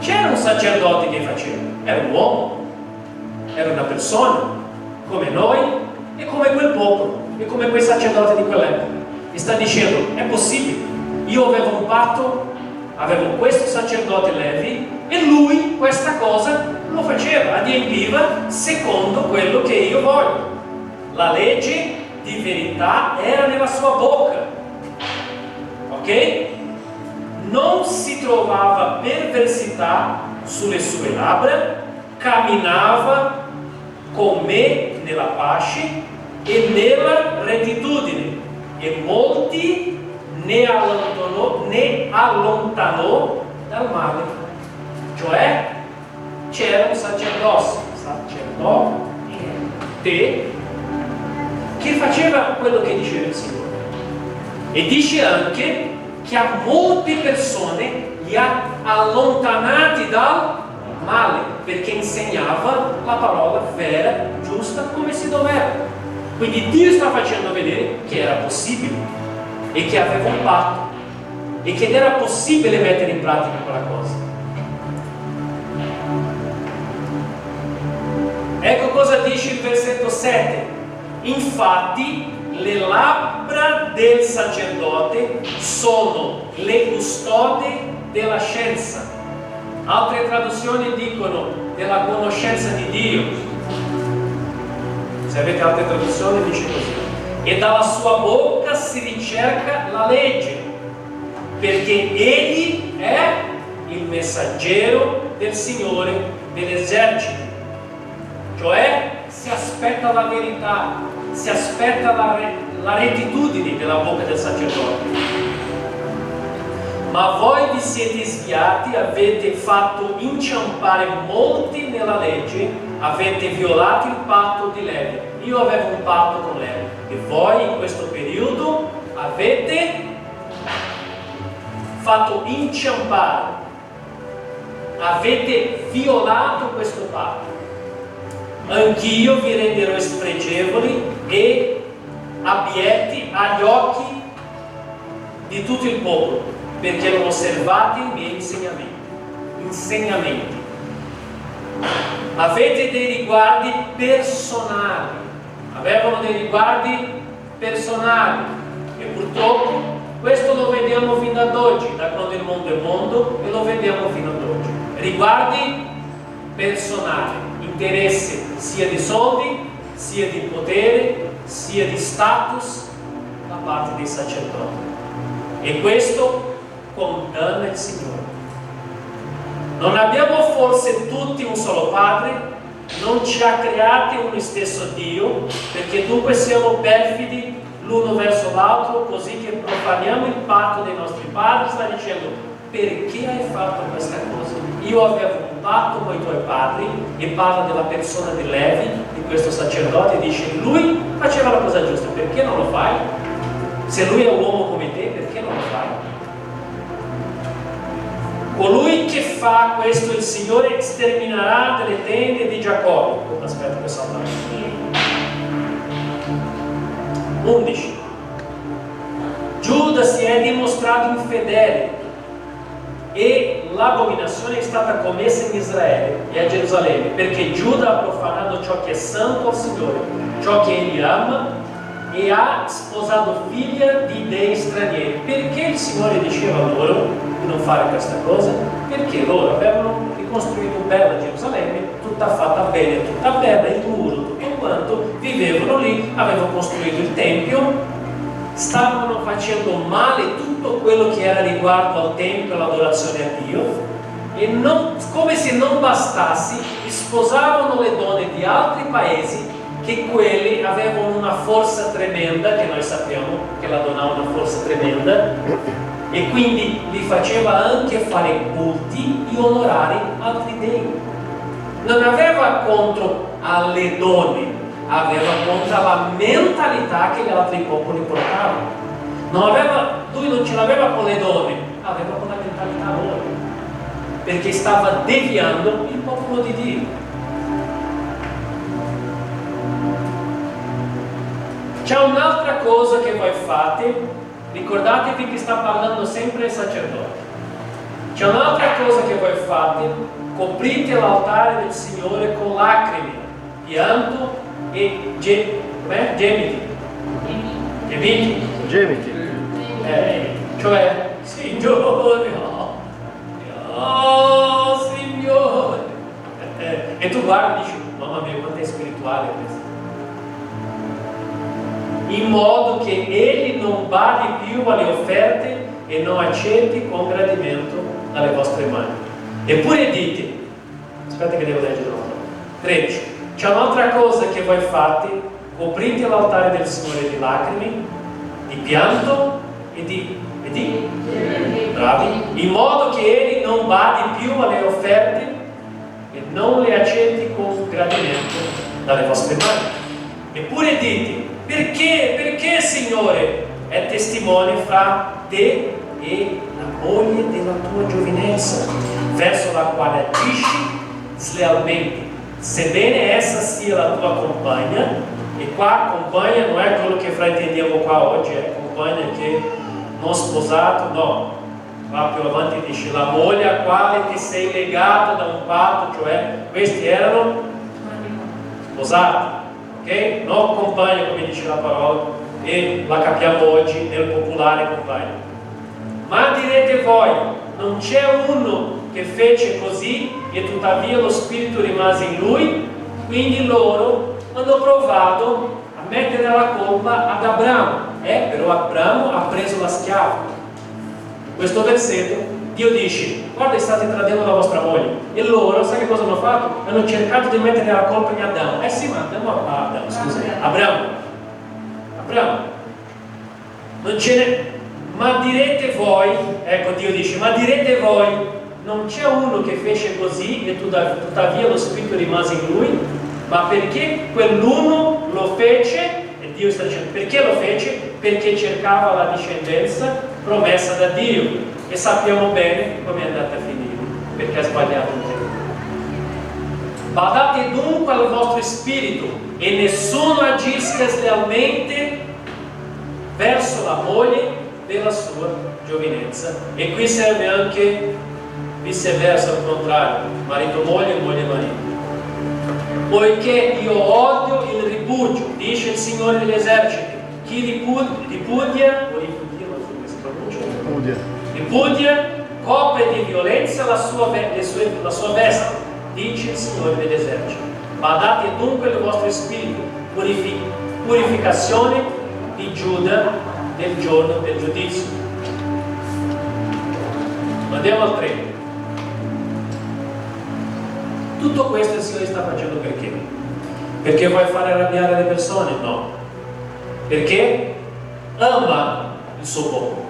c'era un sacerdote che faceva, era un uomo, era una persona, come noi e come quel popolo, e come quei sacerdoti di quell'epoca. E sta dicendo, è possibile, io avevo un patto, avevo questo sacerdote Levi, e lui questa cosa lo faceva, adempiva secondo quello che io voglio. La legge di verità era nella sua bocca, ok? Non si trovava perversità sulle sue labbra, camminava con me nella pace e nella rettitudine, e molti ne allontanò dal male. Cioè c'era un sacerdote che faceva quello che diceva il Signore, e dice anche che a molte persone li ha allontanati dal male, perché insegnava la parola vera, giusta, come si doveva. Quindi Dio sta facendo vedere che era possibile e che aveva un patto e che era possibile mettere in pratica quella cosa. Ecco cosa dice il versetto 7. Infatti le labbra del sacerdote sono le custode della scienza. Altre traduzioni dicono della conoscenza di Dio. Se avete altre traduzioni dice così. E dalla sua bocca si ricerca la legge, perché egli è il messaggero del Signore dell'esercito. Cioè si aspetta la verità, si aspetta la rettitudine della bocca del sacerdote. Ma voi vi siete sviati, avete fatto inciampare molti nella legge, avete violato il patto di Levi. Io avevo un patto con Levi e voi in questo periodo avete fatto inciampare, avete violato questo patto. Anch'io vi renderò spregevoli e abietti agli occhi di tutto il popolo, perché non osservate i miei insegnamenti. Avete dei riguardi personali, avevano dei riguardi personali, e purtroppo Questo lo vediamo fino ad oggi, da quando il mondo è mondo, e lo vediamo fino ad oggi. Riguardi personali, interesse sia di soldi, sia di potere, sia di status da parte dei sacerdoti. E questo condanna il Signore. Non abbiamo forse tutti un solo Padre? Non ci ha creati uno stesso Dio? Perché dunque siamo perfidi l'uno verso l'altro, così che profaniamo il patto dei nostri padri? Sta dicendo, perché hai fatto questa cosa? Io avevo un patto con i tuoi padri, e parla della persona di Levi, di questo sacerdote, e dice, lui faceva la cosa giusta, perché non lo fai? Se lui è un uomo come te, perché non lo fai? Colui che fa questo, il Signore sterminerà delle tende di Giacobbe. Aspetta che salta. 11. Giuda si è dimostrato infedele e l'abominazione è stata commessa in Israele e a Gerusalemme, perché Giuda ha profanato ciò che è santo al Signore, ciò che egli ama, e ha sposato figlia di dei stranieri. Perché il Signore diceva loro di non fare questa cosa? Perché loro avevano ricostruito bella Gerusalemme, tutta fatta bene, tutta bella, il muro, tutto quanto, vivevano lì, avevano costruito il Tempio, stavano facendo male tutto quello che era riguardo al Tempio, all'adorazione a Dio, e non, come se non bastasse, sposavano le donne di altri paesi, che quelli avevano una forza tremenda, che noi sappiamo che la donna ha una forza tremenda, e quindi li faceva anche fare culti e onorare altri dei. Non aveva contro alle donne, aveva contro la mentalità che gli altri popoli portavano. Lui non ce l'aveva con le donne, aveva con la mentalità loro, perché stava deviando il popolo di Dio. C'è un'altra cosa che voi fate, ricordatevi che sta parlando sempre il sacerdote. C'è un'altra cosa che voi fate, coprite l'altare del Signore con lacrime, pianto e gemiti. Cioè, Signore, oh Signore. E tu guardi e dici, mamma mia, quanto è spirituale questo. In modo che egli non badi più alle offerte e non accetti con gradimento dalle vostre mani. Eppure dite, aspetta che devo leggere una 13. C'è un'altra cosa che voi fate, coprite l'altare del Signore di lacrime, di pianto e di bravi, in modo che egli non badi più alle offerte e non le accetti con gradimento dalle vostre mani. Eppure dite, perché Signore è testimone fra te e la moglie della tua giovinezza, verso la quale agisci slealmente, sebbene essa sia la tua compagna. E qua compagna non è quello che fraintendiamo qua oggi, è compagna che non sposato, no. Qua più avanti dice la moglie a quale ti sei legato da un patto, cioè questi erano sposati. Ok? Non compagno come dice la parola, e la capiamo oggi nel popolare compagno. Ma direte voi, non c'è uno che fece così e tuttavia lo spirito rimase in lui? Quindi loro hanno provato a mettere la colpa ad Abramo, però Abramo ha preso la schiava. Questo versetto Dio dice, guarda, state tradendo la vostra moglie. E loro, sai che cosa hanno fatto? Hanno cercato di mettere la colpa in Adamo. Sì, ma Abramo. Non ce n'è. Ma direte voi, ecco Dio dice, ma direte voi, non c'è uno che fece così e tuttavia lo spirito rimase in lui? Ma perché quell'uno lo fece? E Dio sta dicendo, perché lo fece? Perché cercava la discendenza promessa da Dio. E sappiamo bene come è andata a finire, perché ha sbagliato il tempo. Badate dunque al vostro spirito e nessuno agisca slealmente verso la moglie della sua giovinezza. E qui serve anche viceversa, al contrario, marito-moglie e moglie-marito. Poiché io odio il ripugio, dice il Signore degli eserciti. Chi ripudia, ripudia, copre di violenza la sua veste, dice il Signore degli eserciti. Badate dunque il vostro spirito, purificazione di Giuda nel giorno del giudizio. Andiamo al 3. Tutto questo il Signore sta facendo perché? Perché vuoi fare arrabbiare le persone? No. Perché ama il suo popolo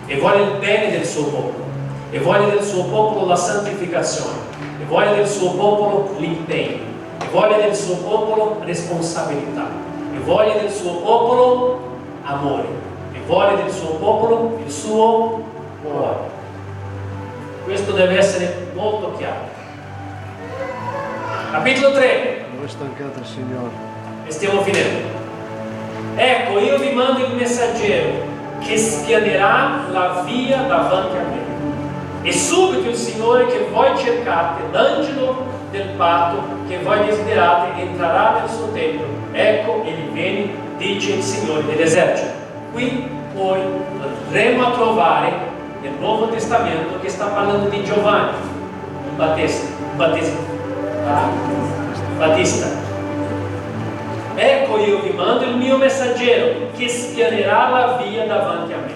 e vuole il bene del suo popolo e vuole del suo popolo la santificazione e vuole del suo popolo l'impegno e vuole del suo popolo responsabilità e vuole del suo popolo amore e vuole del suo popolo il suo cuore. Questo deve essere molto chiaro. Capitolo 3. Non è stancato il Signore. E stiamo finendo. Ecco, io vi mando il messaggero che spianerà la via davanti a me. E subito il Signore che voi cercate, l'angelo del patto che voi desiderate, entrerà nel suo tempio. Ecco, egli viene, dice il Signore degli eserciti. Qui poi andremo a trovare nel Nuovo Testamento che sta parlando di Giovanni, il Battista. Ecco, io vi mando il mio messaggero che spianerà la via davanti a me.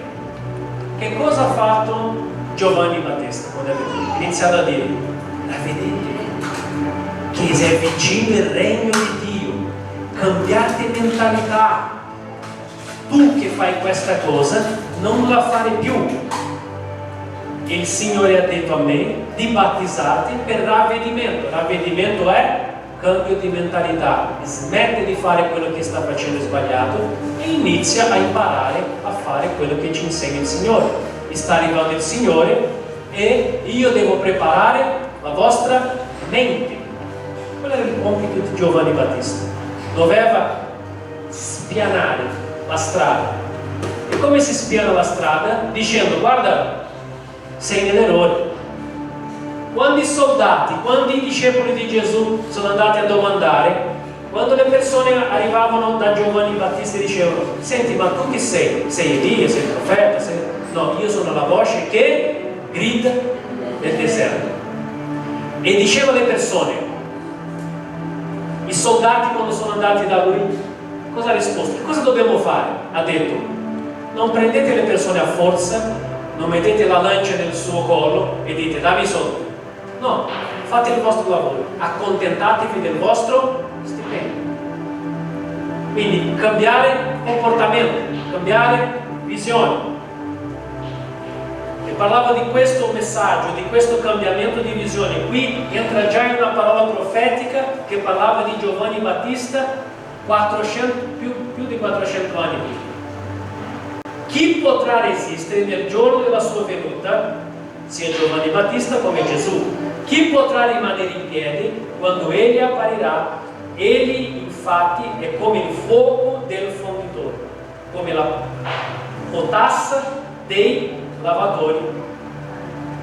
Che cosa ha fatto Giovanni Battista quando ha iniziato a dire: la vedete che è vicino il regno di Dio, cambiate mentalità, tu che fai questa cosa non la fare più. Il Signore ha detto a me di battezzarti per ravvedimento. Ravvedimento è cambio di mentalità, smette di fare quello che sta facendo sbagliato e inizia a imparare a fare quello che ci insegna il Signore. E sta arrivando il Signore e io devo preparare la vostra mente. Quello era il compito di Giovanni Battista. Doveva spianare la strada. E come si spiana la strada? Dicendo: guarda, sei nell'errore. Quando i soldati, quando i discepoli di Gesù sono andati a domandare, quando le persone arrivavano da Giovanni Battista e dicevano: senti, ma tu chi sei? Sei Elia, sei il profeta? No, io sono la voce che grida nel deserto. E diceva alle persone, i soldati quando sono andati da lui, cosa ha risposto? Cosa dobbiamo fare? Ha detto: non prendete le persone a forza, non mettete la lancia nel suo collo e dite dammi i soldi. No, fate il vostro lavoro, accontentatevi del vostro stipendio. Quindi cambiare comportamento, cambiare visione. E parlava di questo messaggio, di questo cambiamento di visione. Qui entra già in una parola profetica che parlava di Giovanni Battista 400, più di 400 anni prima. Chi potrà resistere nel giorno della sua venuta, sia Giovanni Battista come Gesù? Chi potrà rimanere in piedi quando egli apparirà? Egli infatti è come il fuoco del fonditore, come la potassa dei lavatori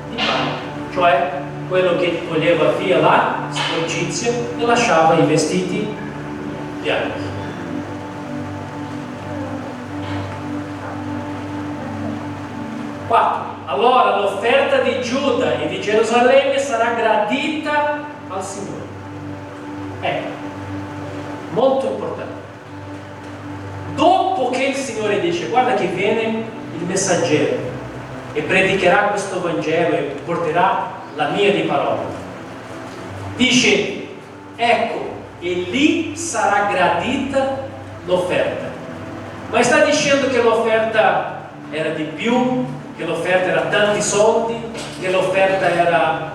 di panni, cioè quello che toglieva via la sporcizia e lasciava i vestiti bianchi. Quattro. Allora l'offerta di Giuda e di Gerusalemme sarà gradita al Signore. Ecco, molto importante. Dopo che il Signore dice: guarda che viene il messaggero e predicherà questo Vangelo e porterà la mia di parola, dice: ecco, e lì sarà gradita l'offerta. Ma sta dicendo che l'offerta era di più, che l'offerta era tanti soldi, che l'offerta era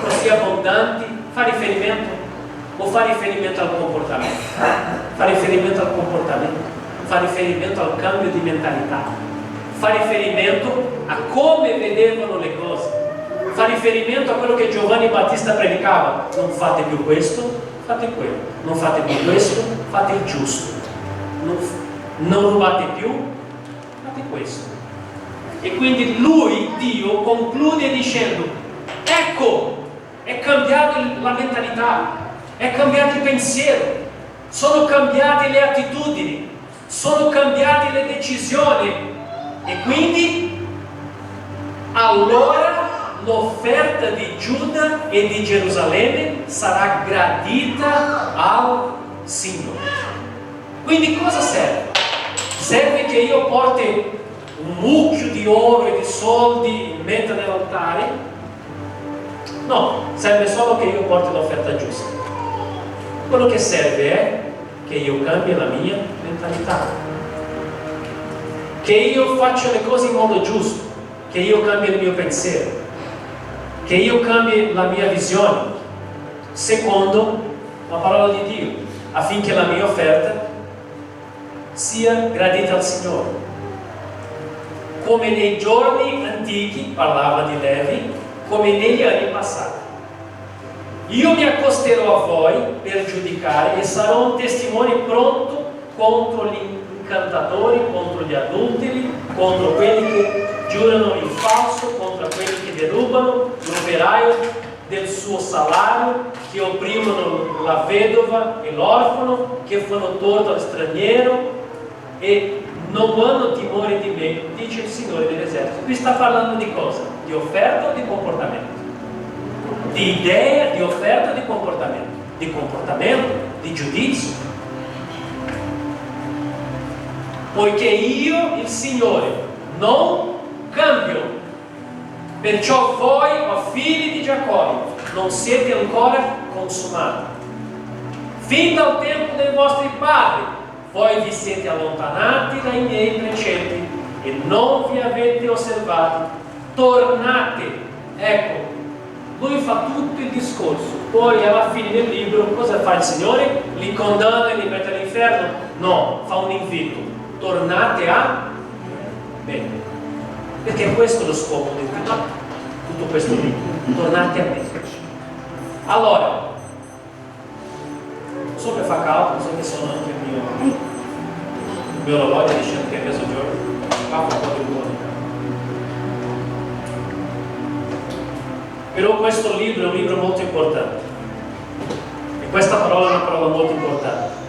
così abbondante? Fa riferimento? O fa riferimento al comportamento? Fa riferimento al comportamento? Fa riferimento al cambio di mentalità? Fa riferimento a come vedevano le cose? Fa riferimento a quello che Giovanni Battista predicava: non fate più questo, fate quello, non fate più questo, fate il giusto, non rubate più, fate questo. E quindi lui, Dio, conclude dicendo: ecco, è cambiata la mentalità, è cambiato il pensiero, sono cambiate le attitudini, sono cambiate le decisioni, e quindi allora l'offerta di Giuda e di Gerusalemme sarà gradita al Signore. Quindi cosa serve? Serve che io porti un mucchio di oro e di soldi in mezzo nell'altare? No, serve solo che io porti l'offerta giusta. Quello che serve è che io cambi la mia mentalità, che io faccia le cose in modo giusto, che io cambi il mio pensiero, che io cambi la mia visione secondo la parola di Dio, affinché la mia offerta sia gradita al Signore. Come nei giorni antichi, parlava di Levi, come negli anni passati. Io mi accosterò a voi per giudicare e sarò un testimone pronto contro gli incantatori, contro gli adulteri, contro quelli che giurano il falso, contro quelli che derubano l'operaio del suo salario, che opprimono la vedova e l'orfano, che fanno torto al straniero e non hanno timore di me, dice il Signore degli eserciti. Qui sta parlando di cosa? Di offerta o di comportamento? Di idea, di offerta o di comportamento? Di comportamento, di giudizio. Poiché io, il Signore, non cambio. Perciò voi, o figli di Giacobbe, non siete ancora consumati. Fin dal tempo dei vostri padri, voi vi siete allontanati dai miei precetti e non vi avete osservati. Tornate. Ecco, lui fa tutto il discorso. Poi alla fine del libro cosa fa il Signore? Li condanna e li mette all'inferno? No, fa un invito. Tornate a me. Perché questo è lo scopo di tutto questo libro. Tornate a me. Allora, non so che fa caldo, so che sono anche il mio orologio dicendo che è mezzogiorno. Fa un po' di buono. Però questo libro è un libro molto importante. E questa parola è una parola molto importante.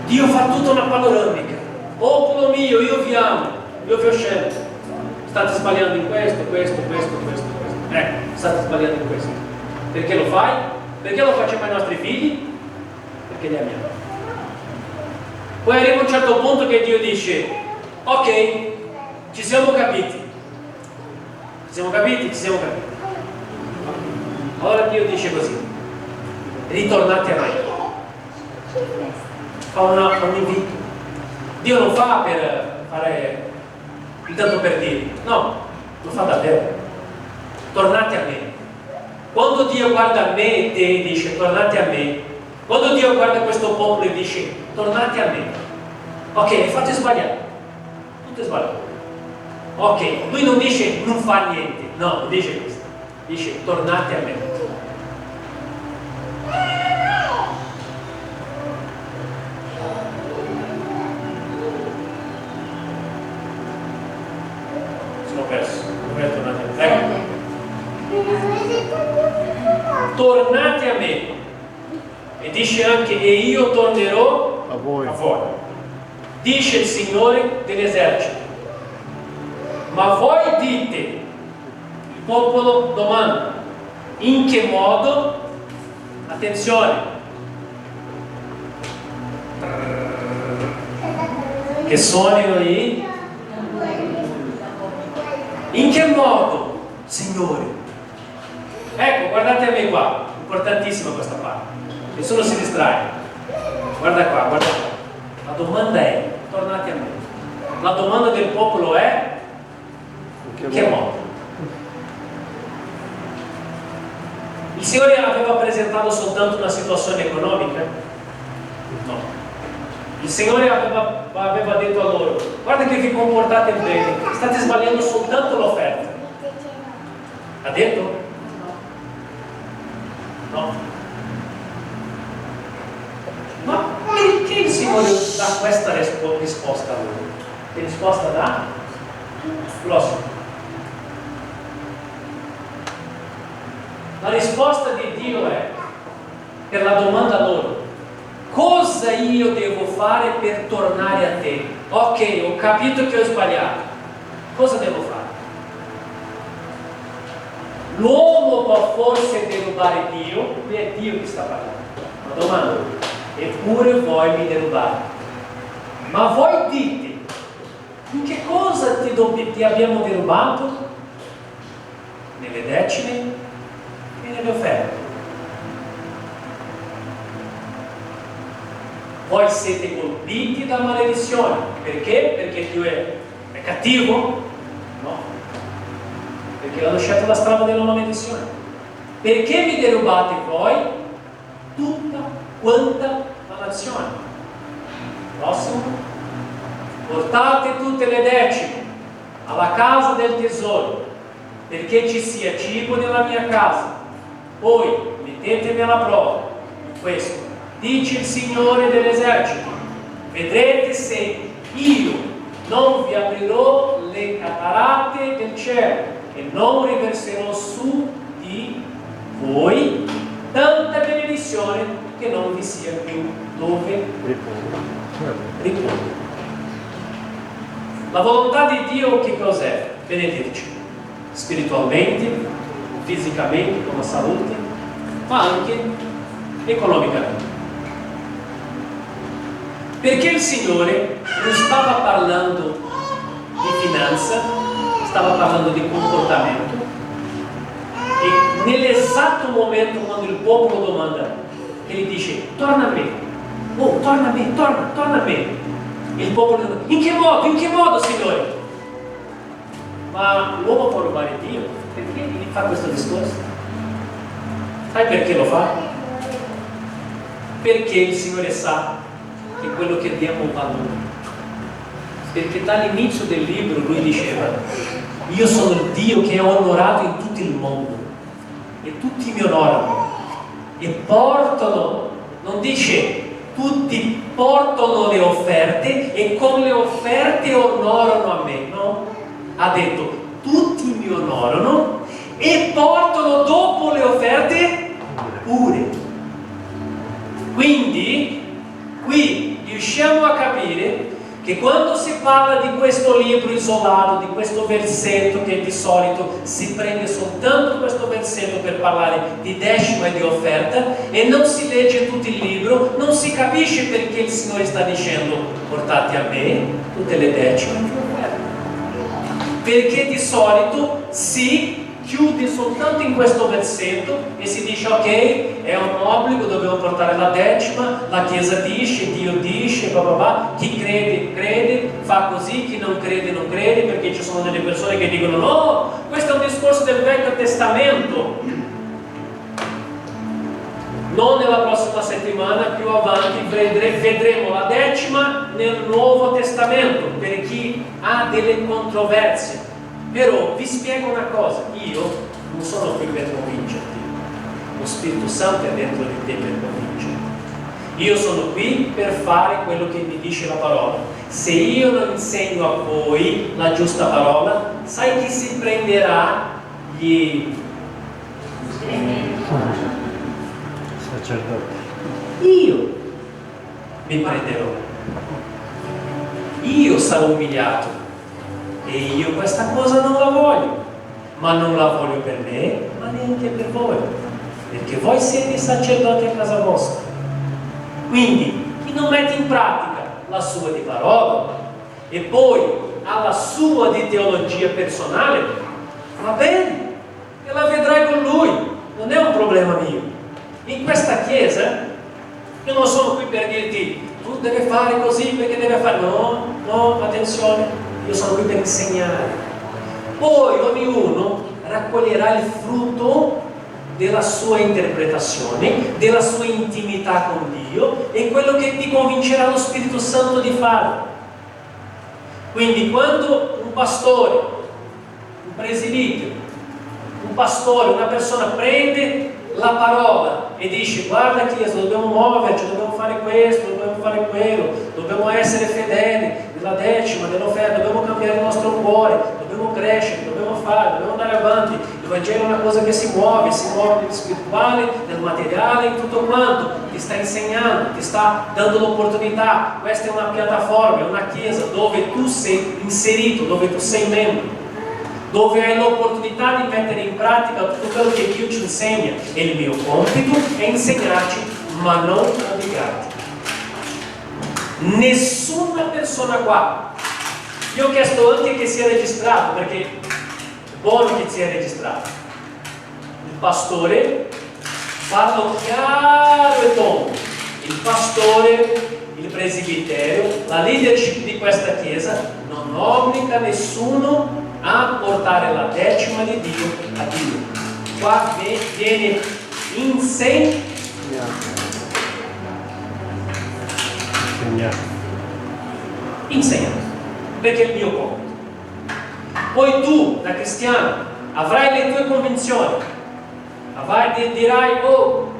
Dio fa tutta una panoramica. Popolo mio, io vi amo, io vi ho scelto. State sbagliando in questo. State sbagliando in questo. Perché lo fai? Perché lo facciamo ai nostri figli? Perché li amiamo. Poi arriva un certo punto che Dio dice: ok, ci siamo capiti. Ci siamo capiti? Allora Dio dice così: ritornate a me. Fa un invito. Dio non fa per fare intanto per dire, no, lo fa davvero. Tornate a me. Quando Dio guarda me e te dice tornate a me, quando Dio guarda questo popolo e dice tornate a me, ok, fate sbagliare, tutto è sbagliato. Ok, lui non dice non fa niente, no, non dice questo, dice tornate a me. Sono perso, dove tornate a me? Ecco. Tornate a me. E dice anche e io tornerò a voi. Dice il Signore degli eserciti. Ma voi dite, il popolo domanda, in che modo? Attenzione, che suonino lì. In che modo, Signore? Ecco, guardate a me qua, importantissima questa parte, nessuno si distrae. Guarda qua. La domanda è, tornate a me. La domanda del popolo è, in che modo? Il Signore aveva presentato soltanto una situazione economica? No. Il Signore aveva detto a loro, guarda che vi comportate bene, state sbagliando soltanto l'offerta. Ha detto? No. Ma perché il Signore dà questa risposta a loro? Che risposta dà? Prossimo. La risposta di Dio è, per la domanda loro, cosa io devo fare per tornare a te? Ok, ho capito che ho sbagliato, cosa devo fare? L'uomo può forse derubare Dio, qui è Dio che sta parlando. Ma domanda, eppure voi mi derubate. Ma voi dite, in che cosa ti abbiamo derubato? Nelle decime e nelle offerte. Voi siete colpiti da maledizione. Perché? Perché Dio è cattivo? No. Perché l'hanno scelto la strada della maledizione. Perché mi derubate voi tutta quanta la nazione? Prossimo. Portate tutte le decime alla casa del tesoro, perché ci sia cibo nella mia casa. Poi mettetemi alla prova. Questo dice il Signore dell'esercito: vedrete se io non vi aprirò le cataratte del cielo e non riverserò su di voi tanta benedizione che non vi sia più dove riporre. La volontà di Dio che cos'è? Benedirci spiritualmente, fisicamente, con la salute, ma anche economicamente. Perché il Signore non stava parlando di finanza, stava parlando di comportamento, e nell'esatto momento quando il popolo domanda, Egli dice: torna a me, oh torna a me, torna a me. E il popolo domanda: in che modo Signore? Ma l'uomo può rubare Dio? Perché gli fa questo discorso? Sai perché lo fa? Perché il Signore sa che quello che diamo valore. Perché dall'inizio del libro lui diceva: io sono il Dio che è onorato in tutto il mondo e tutti mi onorano e portano, non dice tutti portano le offerte e con le offerte onorano a me, no? Ha detto tutti mi onorano e portano dopo le offerte pure. Quindi qui riusciamo a capire che quando si parla di questo libro isolato, di questo versetto che di solito si prende soltanto questo versetto per parlare di decima e di offerta e non si legge tutto il libro, non si capisce perché il Signore sta dicendo: portate a me tutte le decime e le offerte. Perché di solito si chiude soltanto in questo versetto e si dice: ok, è un obbligo, dobbiamo portare la decima, la Chiesa dice, Dio dice, bla bla bla. Chi crede, crede, fa così, chi non crede, non crede, perché ci sono delle persone che dicono: no, questo è un discorso del Vecchio Testamento. Non nella prossima settimana, più avanti vedremo la decima nel Nuovo Testamento, per chi ha delle controversie. Però vi spiego una cosa: io non sono qui per convincerti, lo Spirito Santo è dentro di te per convincerti. Io sono qui per fare quello che mi dice la parola. Se io non insegno a voi la giusta parola, sai chi si prenderà gli sacerdoti? Io mi prenderò, io sarò umiliato. E io questa cosa non la voglio, ma non la voglio per me, ma neanche per voi, perché voi siete sacerdoti a casa vostra. Quindi chi non mette in pratica la sua di parola e poi ha la sua di teologia personale, va bene, e la vedrai con lui, non è un problema mio. In questa chiesa io non sono qui per dirti: tu devi fare così perché devi fare. No, attenzione. Io sono qui per insegnare. Poi ognuno raccoglierà il frutto della sua interpretazione, della sua intimità con Dio e quello che ti convincerà lo Spirito Santo di fare. Quindi quando un pastore, un presbitero, un pastore, una persona prende la parola e dice: guarda Chiesa, dobbiamo muoverci, dobbiamo fare questo, dobbiamo fare quello, dobbiamo essere fedeli nella decima, nell'offerta, dobbiamo cambiare il nostro cuore, dobbiamo crescere, dobbiamo fare, dobbiamo andare avanti. Il Vangelo è una cosa che si muove nello spirituale, nel materiale, in tutto quanto. Ti sta insegnando, ti sta dando l'opportunità. Questa è una piattaforma, è una chiesa dove tu sei inserito, dove tu sei membro, dove hai l'opportunità di mettere in pratica tutto quello che Dio ci insegna. E il mio compito è insegnarci, ma non obbligarti. Nessuna persona qua, io ho chiesto anche che sia registrato, perché è buono che sia registrato. Il pastore, parlo chiaro e tondo, il pastore, il presbiterio, la leadership di questa chiesa non obbliga nessuno a portare la decima di Dio a Dio. Qua viene insegnato, perché è il mio compito. Poi tu, da cristiano, avrai le tue convinzioni, dirai, oh,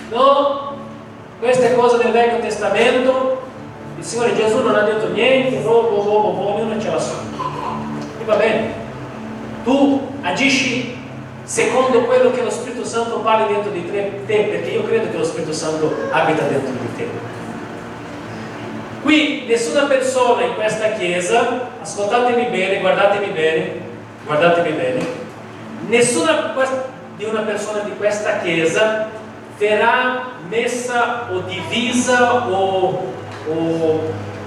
no, queste cose del Vecchio Testamento, il Signore Gesù non ha detto niente, ognuno ce la sa. E va bene, tu agisci secondo quello che lo Spirito Santo parla dentro di te, perché io credo che lo Spirito Santo abita dentro di te. Qui nessuna persona in questa chiesa, ascoltatemi bene, guardatevi bene, nessuna di una persona di questa chiesa verrà messa o divisa o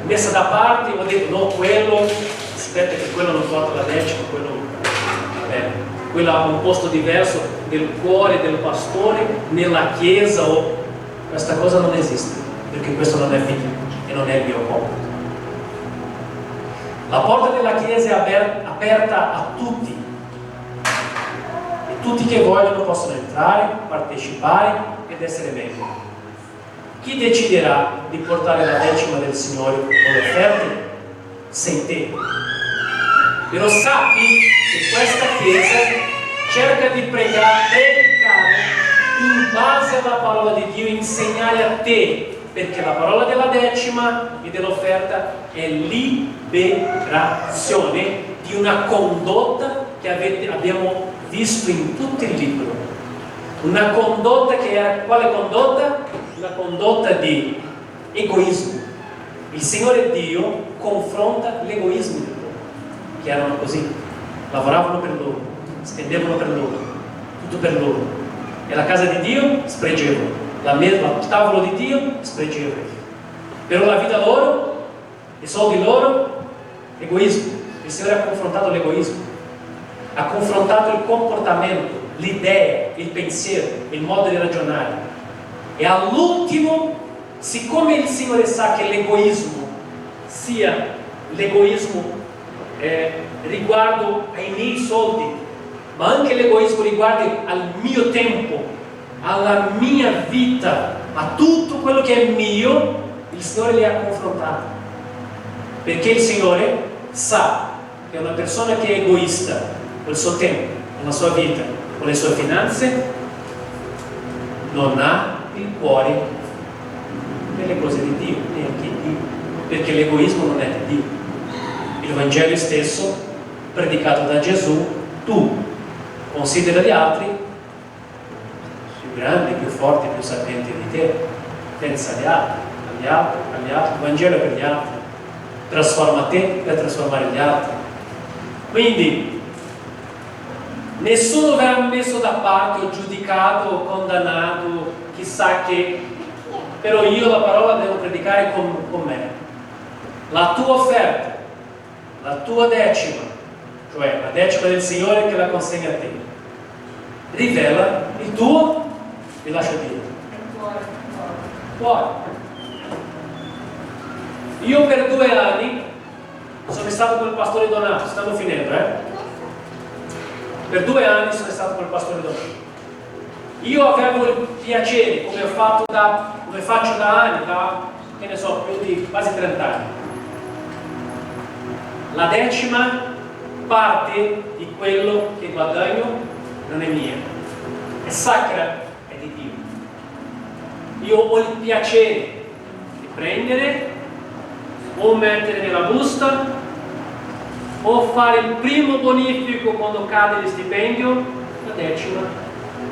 messa da parte o detto no, quello, aspetta che quello non porta la decima, quello ha un posto diverso nel cuore del pastore, nella chiesa, o questa cosa non esiste, perché questo non è figlio e non è il mio compito. La porta della chiesa è aperta a tutti, e tutti che vogliono possono entrare, partecipare ed essere membri. Chi deciderà di portare la decima del Signore o le offerte? Sei te. Però sappi che questa chiesa cerca di predicare in base alla parola di Dio, insegnare a te, perché la parola della decima e dell'offerta è liberazione di una condotta che abbiamo visto in tutto il libro. Una condotta che era, quale condotta? Una condotta di egoismo. Il Signore Dio confronta l'egoismo di loro, che erano così, lavoravano per loro, spendevano per loro, tutto per loro, e la casa di Dio spregevano. Il tavolo di Dio spregevano, però la vita loro, i soldi loro, egoismo. Il Signore ha confrontato l'egoismo, ha confrontato il comportamento, l'idea, il pensiero, il modo di ragionare, e all'ultimo, siccome il Signore sa che l'egoismo sia l'egoismo riguardo ai miei soldi, ma anche l'egoismo riguardo al mio tempo, alla mia vita, a tutto quello che è mio, il Signore li ha confrontati, perché il Signore sa che una persona che è egoista con il suo tempo, con la sua vita, con le sue finanze, non ha il cuore delle cose di Dio, neanche Dio, perché l'egoismo non è di Dio. Il Vangelo stesso, predicato da Gesù, tu considera gli altri più grandi, più forti, più sapienti di te, pensa agli altri, il Vangelo è per gli altri, trasforma te per trasformare gli altri. Quindi nessuno verrà messo da parte o giudicato o condannato, chissà che, però io la parola devo predicare con me. La tua offerta, la tua decima, cioè la decima del Signore che la consegna a te, rivela il tuo, vi lascio dire, cuore. Io per 2 anni sono stato con il pastore Donato, stavo finendo, per 2 anni sono stato con il pastore Donato. Io avevo il piacere, come faccio da anni, che ne so, più di quasi 30 anni. La decima parte di quello che guadagno non è mia, è sacra, è di Dio. Io ho il piacere, prendere o mettere nella busta o fare il primo bonifico quando cade il stipendio, la decima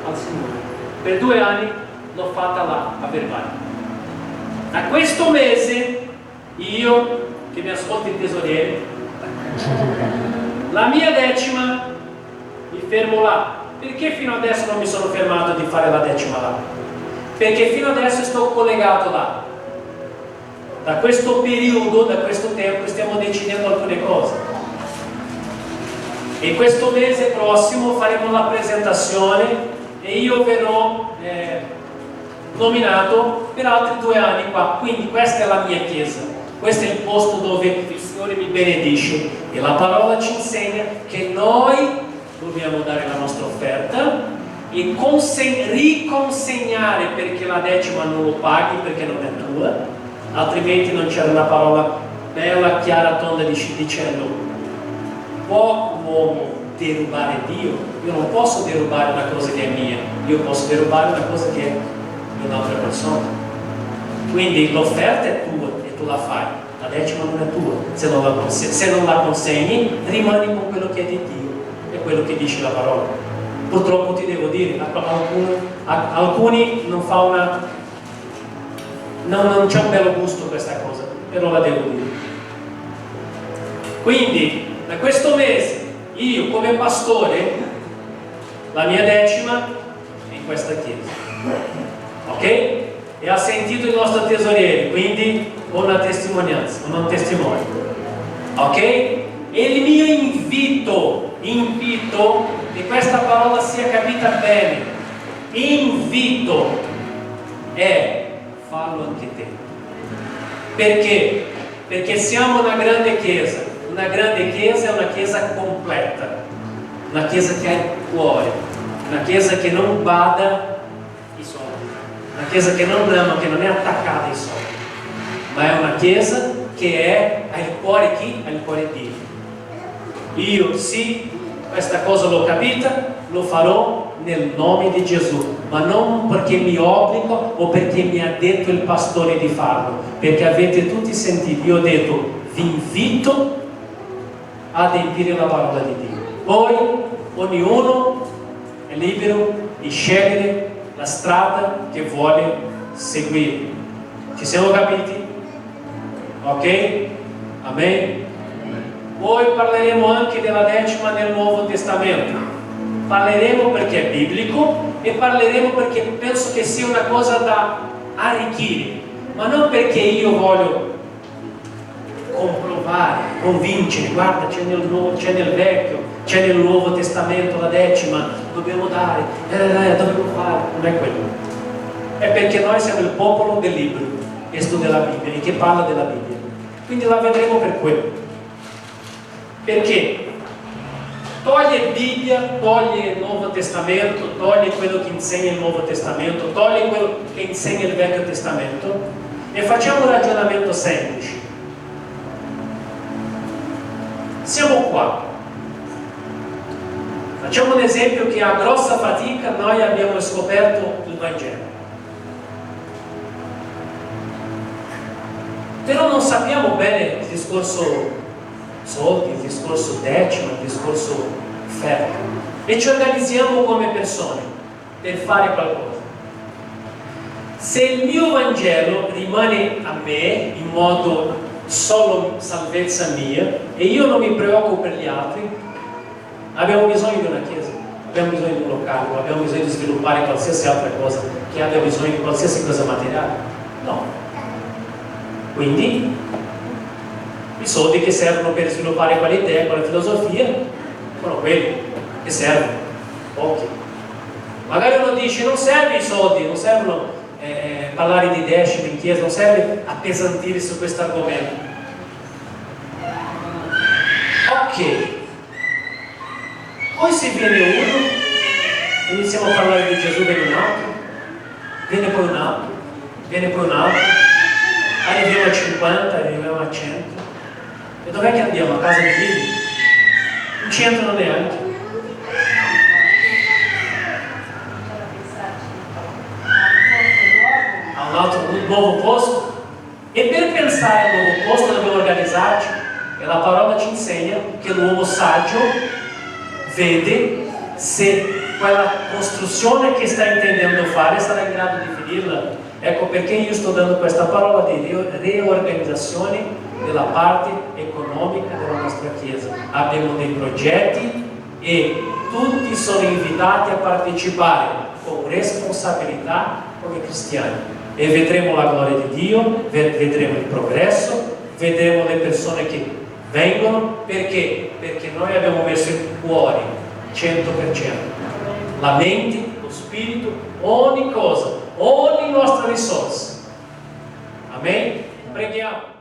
al Signore. Per 2 anni l'ho fatta là a Verbania. Da questo mese io, che mi ascolto il tesoriere, la mia decima mi fermo là. Perché fino adesso non mi sono fermato di fare la decima là? Perché fino adesso sto collegato là. Da questo periodo, da questo tempo stiamo decidendo alcune cose. E questo mese prossimo faremo la presentazione e io verrò nominato per altri 2 anni qua. Quindi questa è la mia chiesa, questo è il posto dove il Signore mi benedice e la parola ci insegna che noi dobbiamo dare la nostra offerta e riconsegnare, perché la decima non lo paghi perché non è tua, altrimenti non c'era una parola bella, chiara, tonda dicendo: può un uomo derubare Dio? Io non posso derubare una cosa che è mia, io posso derubare una cosa che è di un'altra persona. Quindi l'offerta è tua e tu la fai, la decima non è tua. Se non la consegni, rimani con quello che è di Dio, è quello che dice la parola. Purtroppo ti devo dire, alcuni non fa una... non c'è un bello gusto questa cosa, però la devo dire. Quindi da questo mese io come pastore, la mia decima è in questa chiesa, ok? E ha sentito il nostro tesoriere, quindi ho una testimonianza, un testimone, ok? E il mio invito che questa parola sia capita bene, invito è: fallo anche te. Perché? Perché siamo una grande chiesa. Una grande chiesa è una chiesa completa, una chiesa che ha il cuore, una chiesa che non bada i soldi, una chiesa che non ama, che non è attaccata ai soldi, ma è una chiesa che ha il cuore chi? Ha il cuore di Dio. Io sì, questa cosa l'ho capita, lo farò nel nome di Gesù, ma non perché mi obbligo o perché mi ha detto il pastore di farlo, perché avete tutti sentito, io ho detto: vi invito ad adempiere la parola di Dio. Poi ognuno è libero di scegliere la strada che vuole seguire. Ci siamo capiti? Ok? Amen? Poi parleremo anche della decima nel Nuovo Testamento. Parleremo perché è biblico e parleremo perché penso che sia una cosa da arricchire, ma non perché io voglio comprovare, convincere: guarda, c'è nel Vecchio, c'è nel Nuovo Testamento la decima, dobbiamo dare, dobbiamo fare. Non è quello. È perché noi siamo il popolo del libro che studia la Bibbia e che parla della Bibbia. Quindi la vedremo per quello. Perché toglie Bibbia, toglie il Nuovo Testamento, toglie quello che insegna il Nuovo Testamento, toglie quello che insegna il Vecchio Testamento e facciamo un ragionamento semplice. Siamo qua, facciamo un esempio che a grossa fatica noi abbiamo scoperto il Vangelo, però non sappiamo bene il discorso soldi, il discorso decima, il discorso offerta, e ci organizziamo come persone per fare qualcosa. Se il mio Vangelo rimane a me in modo solo salvezza mia e io non mi preoccupo per gli altri, abbiamo bisogno di una chiesa, abbiamo bisogno di un locale, abbiamo bisogno di sviluppare qualsiasi altra cosa che abbia bisogno di qualsiasi cosa materiale. No. Quindi i soldi che servono per sviluppare quelle idee, quella filosofia, sono quelli che servono, pochi. Magari uno dice: non serve i soldi, non servono parlare di decimi in chiesa, non serve appesantire su questo argomento. Ok, poi se viene uno, iniziamo a parlare di Gesù, viene un altro, viene poi un altro, viene poi un altro, arriviamo a 50, arriviamo a 100. E dov'è che andiamo? A casa di Dio? Non ci entrano neanche. A un nuovo posto? E per pensare al nuovo posto dobbiamo organizzarci, e la parola ci insegna che l'uomo saggio vede se quella costruzione che sta intendendo fare sarà in grado di finirla. Ecco perché io sto dando questa parola di riorganizzazione della parte economica della nostra Chiesa. Abbiamo dei progetti e tutti sono invitati a partecipare con responsabilità come cristiani. E vedremo la gloria di Dio, vedremo il progresso, vedremo le persone che vengono. Perché? Perché noi abbiamo messo il cuore 100%, la mente, lo spirito, ogni cosa, ogni nostra risorsa. Amen? Preghiamo.